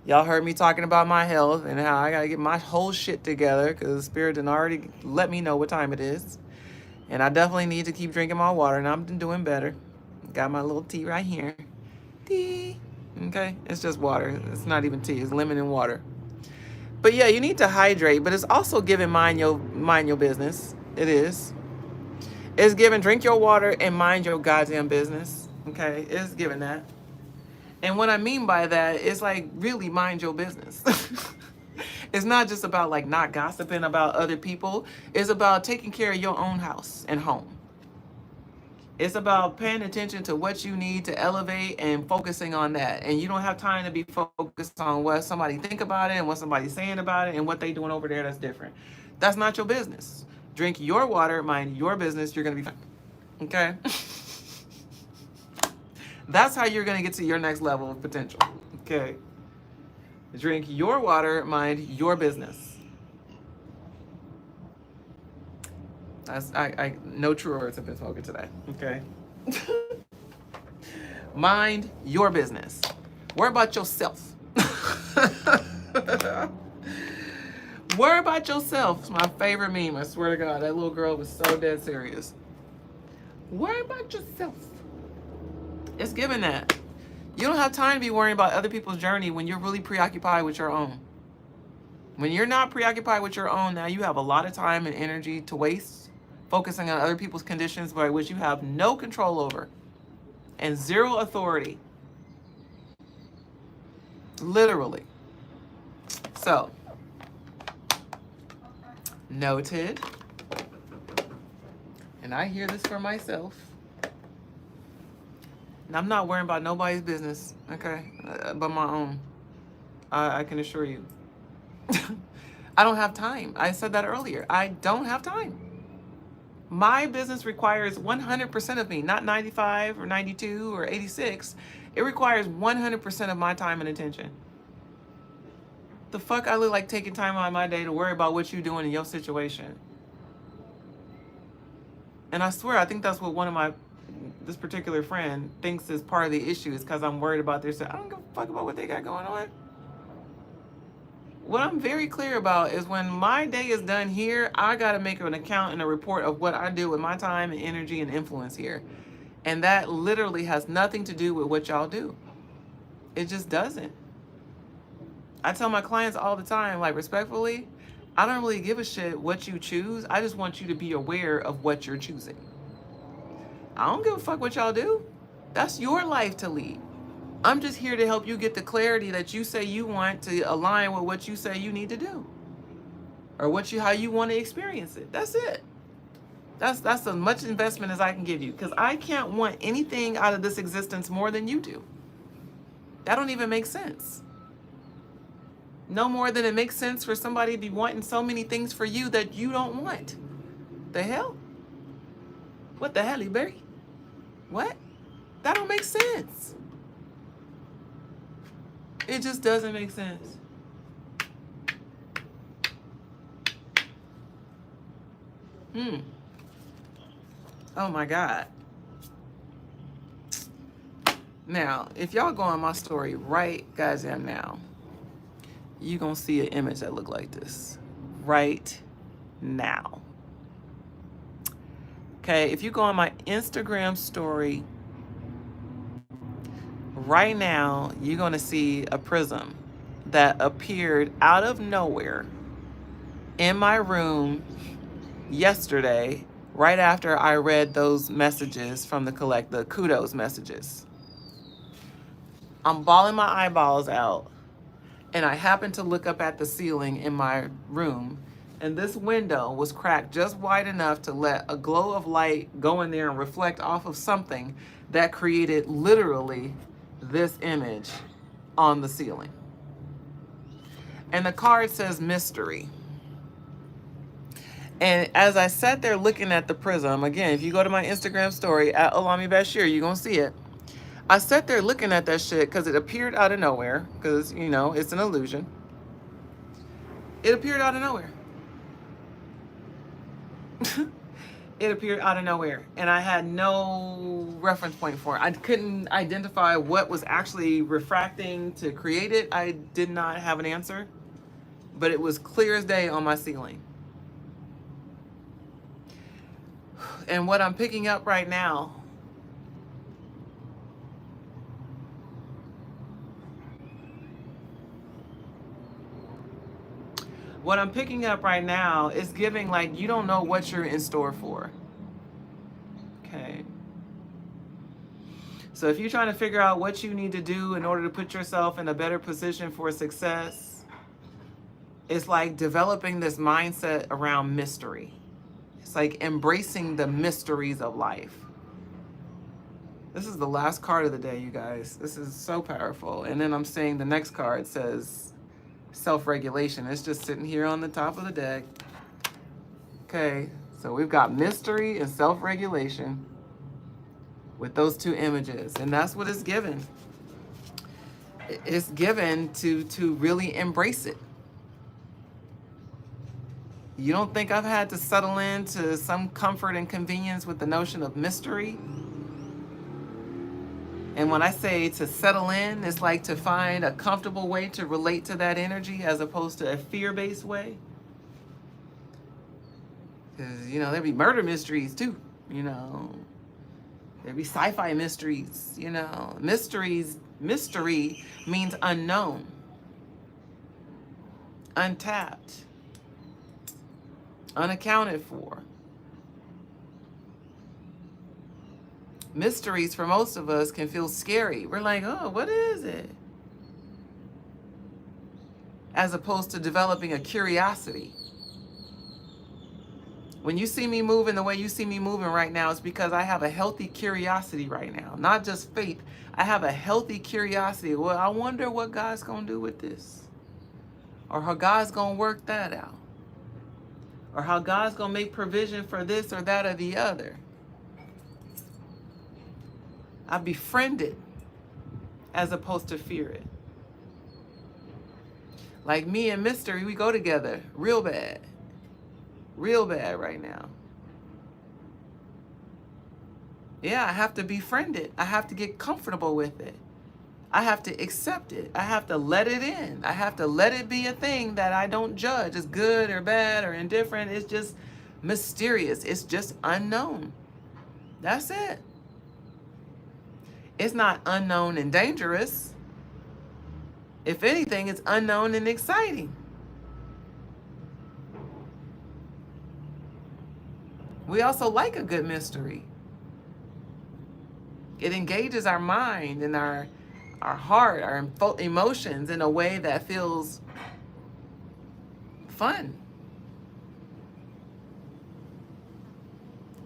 Y'all heard me talking about my health and how I gotta get my whole shit together because Spirit done already let me know what time it is. And I definitely need to keep drinking my water, and I'm doing better. Got my little tea right here. Tea. Okay, it's just water. It's not even tea. It's lemon and water. But yeah, you need to hydrate, but it's also giving mind your business. It is. It's giving drink your water and mind your goddamn business. Okay, it's giving that. And what I mean by that is like really mind your business. It's not just about like not gossiping about other people. It's about taking care of your own house and home. It's about paying attention to what you need to elevate and focusing on that. And you don't have time to be focused on what somebody think about it and what somebody's saying about it and what they doing over there that's different. That's not your business. Drink your water, mind your business, you're going to be fine. Okay? That's how you're going to get to your next level of potential. Okay? Drink your water, mind your business. No true words have been spoken today. Okay? Mind your business. Worry about yourself. Worry about yourself. It's my favorite meme. I swear to God, that little girl was so dead serious. Worry about yourself. It's given that. You don't have time to be worrying about other people's journey when you're really preoccupied with your own. When you're not preoccupied with your own, now you have a lot of time and energy to waste focusing on other people's conditions by which you have no control over and zero authority. Literally. So, noted. And I hear this for myself. And I'm not worrying about nobody's business, okay? But my own. I can assure you. I don't have time. I said that earlier. I don't have time. My business requires 100% of me, not 95 or 92 or 86. It requires 100% of my time and attention. The fuck I look like taking time out of my day to worry about what you're doing in your situation. And I swear, I think that's what this particular friend thinks is part of the issue, is because I'm worried about their stuff. I don't give a fuck about what they got going on. What I'm very clear about is when my day is done here, I got to make an account and a report of what I do with my time and energy and influence here. And that literally has nothing to do with what y'all do. It just doesn't. I tell my clients all the time, like, respectfully, I don't really give a shit what you choose. I just want you to be aware of what you're choosing. I don't give a fuck what y'all do. That's your life to lead. I'm just here to help you get the clarity that you say you want to align with what you say you need to do. Or how you want to experience it. That's it. That's as much investment as I can give you. Because I can't want anything out of this existence more than you do. That don't even make sense. No more than it makes sense for somebody to be wanting so many things for you that you don't want. The hell? What the hell, Berry? What? That don't make sense. It just doesn't make sense. Oh my God. Now, if y'all go on my story right goddamn now, you gonna see an image that look like this right now. Okay, if you go on my Instagram story right now, you're gonna see a prism that appeared out of nowhere in my room yesterday, right after I read those messages from the kudos messages. I'm bawling my eyeballs out, and I happened to look up at the ceiling in my room, and this window was cracked just wide enough to let a glow of light go in there and reflect off of something that created literally this image on the ceiling. And the card says mystery. And as I sat there looking at the prism, again, if you go to my Instagram story at Olami Bashir, you're going to see it. I sat there looking at that shit because it appeared out of nowhere, because, you know, it's an illusion. It appeared out of nowhere. It appeared out of nowhere, and I had no reference point for it. I couldn't identify what was actually refracting to create it. I did not have an answer, but it was clear as day on my ceiling. And what I'm picking up right now is giving like you don't know what you're in store for. Okay. So if you're trying to figure out what you need to do in order to put yourself in a better position for success, it's like developing this mindset around mystery. It's like embracing the mysteries of life. This is the last card of the day, you guys. This is so powerful. And then I'm seeing the next card says self-regulation. It's just sitting here on the top of the deck. Okay, so we've got mystery and self-regulation with those two images. And that's what it's given. It's given to really embrace it. You don't think I've had to settle into some comfort and convenience with the notion of mystery? And when I say to settle in, it's like to find a comfortable way to relate to that energy as opposed to a fear-based way. Because, you know, there'd be murder mysteries too, you know. There'd be sci-fi mysteries, you know. Mystery means unknown, untapped, unaccounted for. Mysteries for most of us can feel scary. We're like, oh, what is it? As opposed to developing a curiosity. When you see me moving the way you see me moving right now, it's because I have a healthy curiosity right now. Not just faith. I have a healthy curiosity. Well, I wonder what God's going to do with this. Or how God's going to work that out. Or how God's going to make provision for this or that or the other. I befriend it as opposed to fear it. Like me and mystery, we go together real bad. Real bad right now. Yeah, I have to befriend it. I have to get comfortable with it. I have to accept it. I have to let it in. I have to let it be a thing that I don't judge as good or bad or indifferent. It's just mysterious. It's just unknown. That's it. It's not unknown and dangerous. If anything, it's unknown and exciting. We also like a good mystery. It engages our mind and our heart, our emotions in a way that feels fun.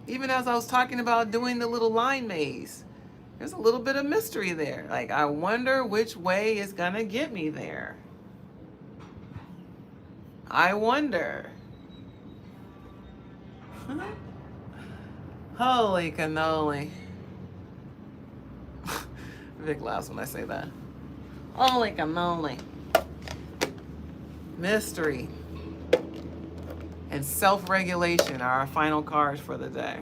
Even as I was talking about doing the little line maze, there's a little bit of mystery there. Like, I wonder which way is gonna get me there. I wonder. Holy cannoli. Vic laughs when I say that. Holy cannoli. Mystery. and self-regulation are our final cards for the day.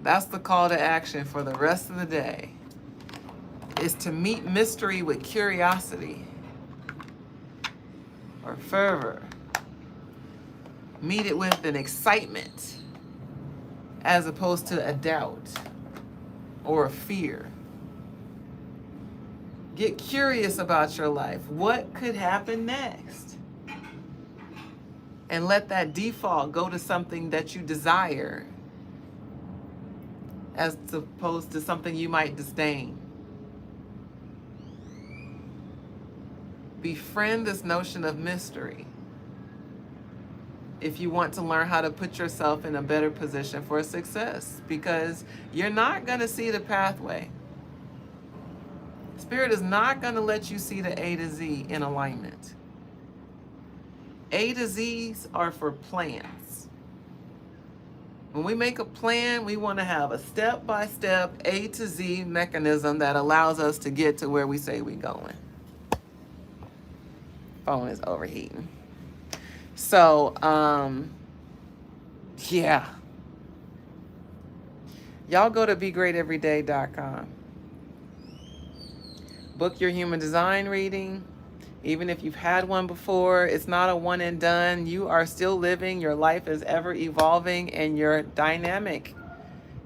That's the call to action for the rest of the day, is to meet mystery with curiosity or fervor. Meet it with an excitement as opposed to a doubt or a fear. Get curious about your life. What could happen next? And let that default go to something that you desire as opposed to something you might disdain. Befriend this notion of mystery if you want to learn how to put yourself in a better position for success, because you're not going to see the pathway. Spirit is not going to let you see the A to Z in alignment. A to Z's are for plans. When we make a plan, we want to have a step-by-step A to Z mechanism that allows us to get to where we say we're going. Phone is overheating. So, yeah. Y'all go to begreateveryday.com. Book your human design reading. Even if you've had one before, it's not a one and done. You are still living. Your life is ever evolving and you're dynamic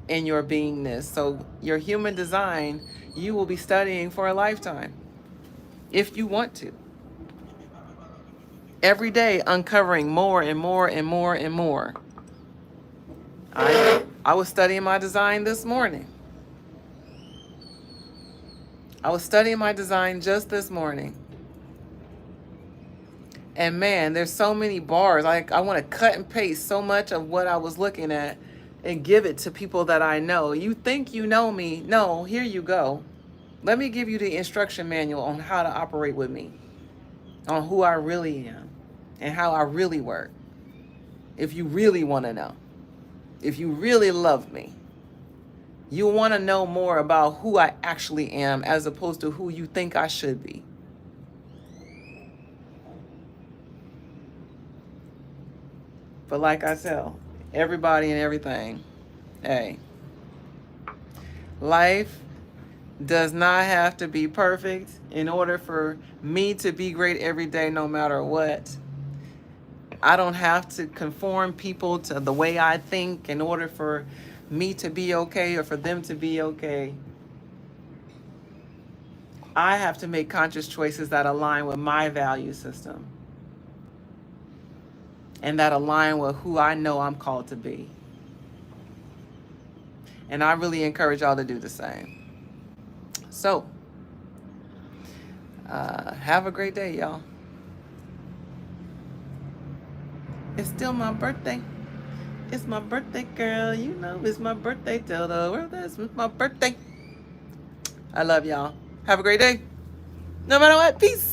in your beingness. So your human design, you will be studying for a lifetime if you want to. Every day uncovering more and more and more and more. I was studying my design this morning. I was studying my design just this morning. And man, there's so many bars. I want to cut and paste so much of what I was looking at and give it to people that I know. You think you know me? No, here you go. Let me give you the instruction manual on how to operate with me, on who I really am and how I really work. If you really want to know, if you really love me, you want to know more about who I actually am as opposed to who you think I should be. But like I tell everybody and everything, hey, life does not have to be perfect in order for me to be great every day, no matter what. I don't have to conform people to the way I think in order for me to be okay or for them to be okay. I have to make conscious choices that align with my value system and that align with who I know I'm called to be. And I really encourage y'all to do the same. So, have a great day, y'all. It's still my birthday. It's my birthday, girl. You know it's my birthday. Tell the world that's my birthday. I love y'all. Have a great day. No matter what. Peace.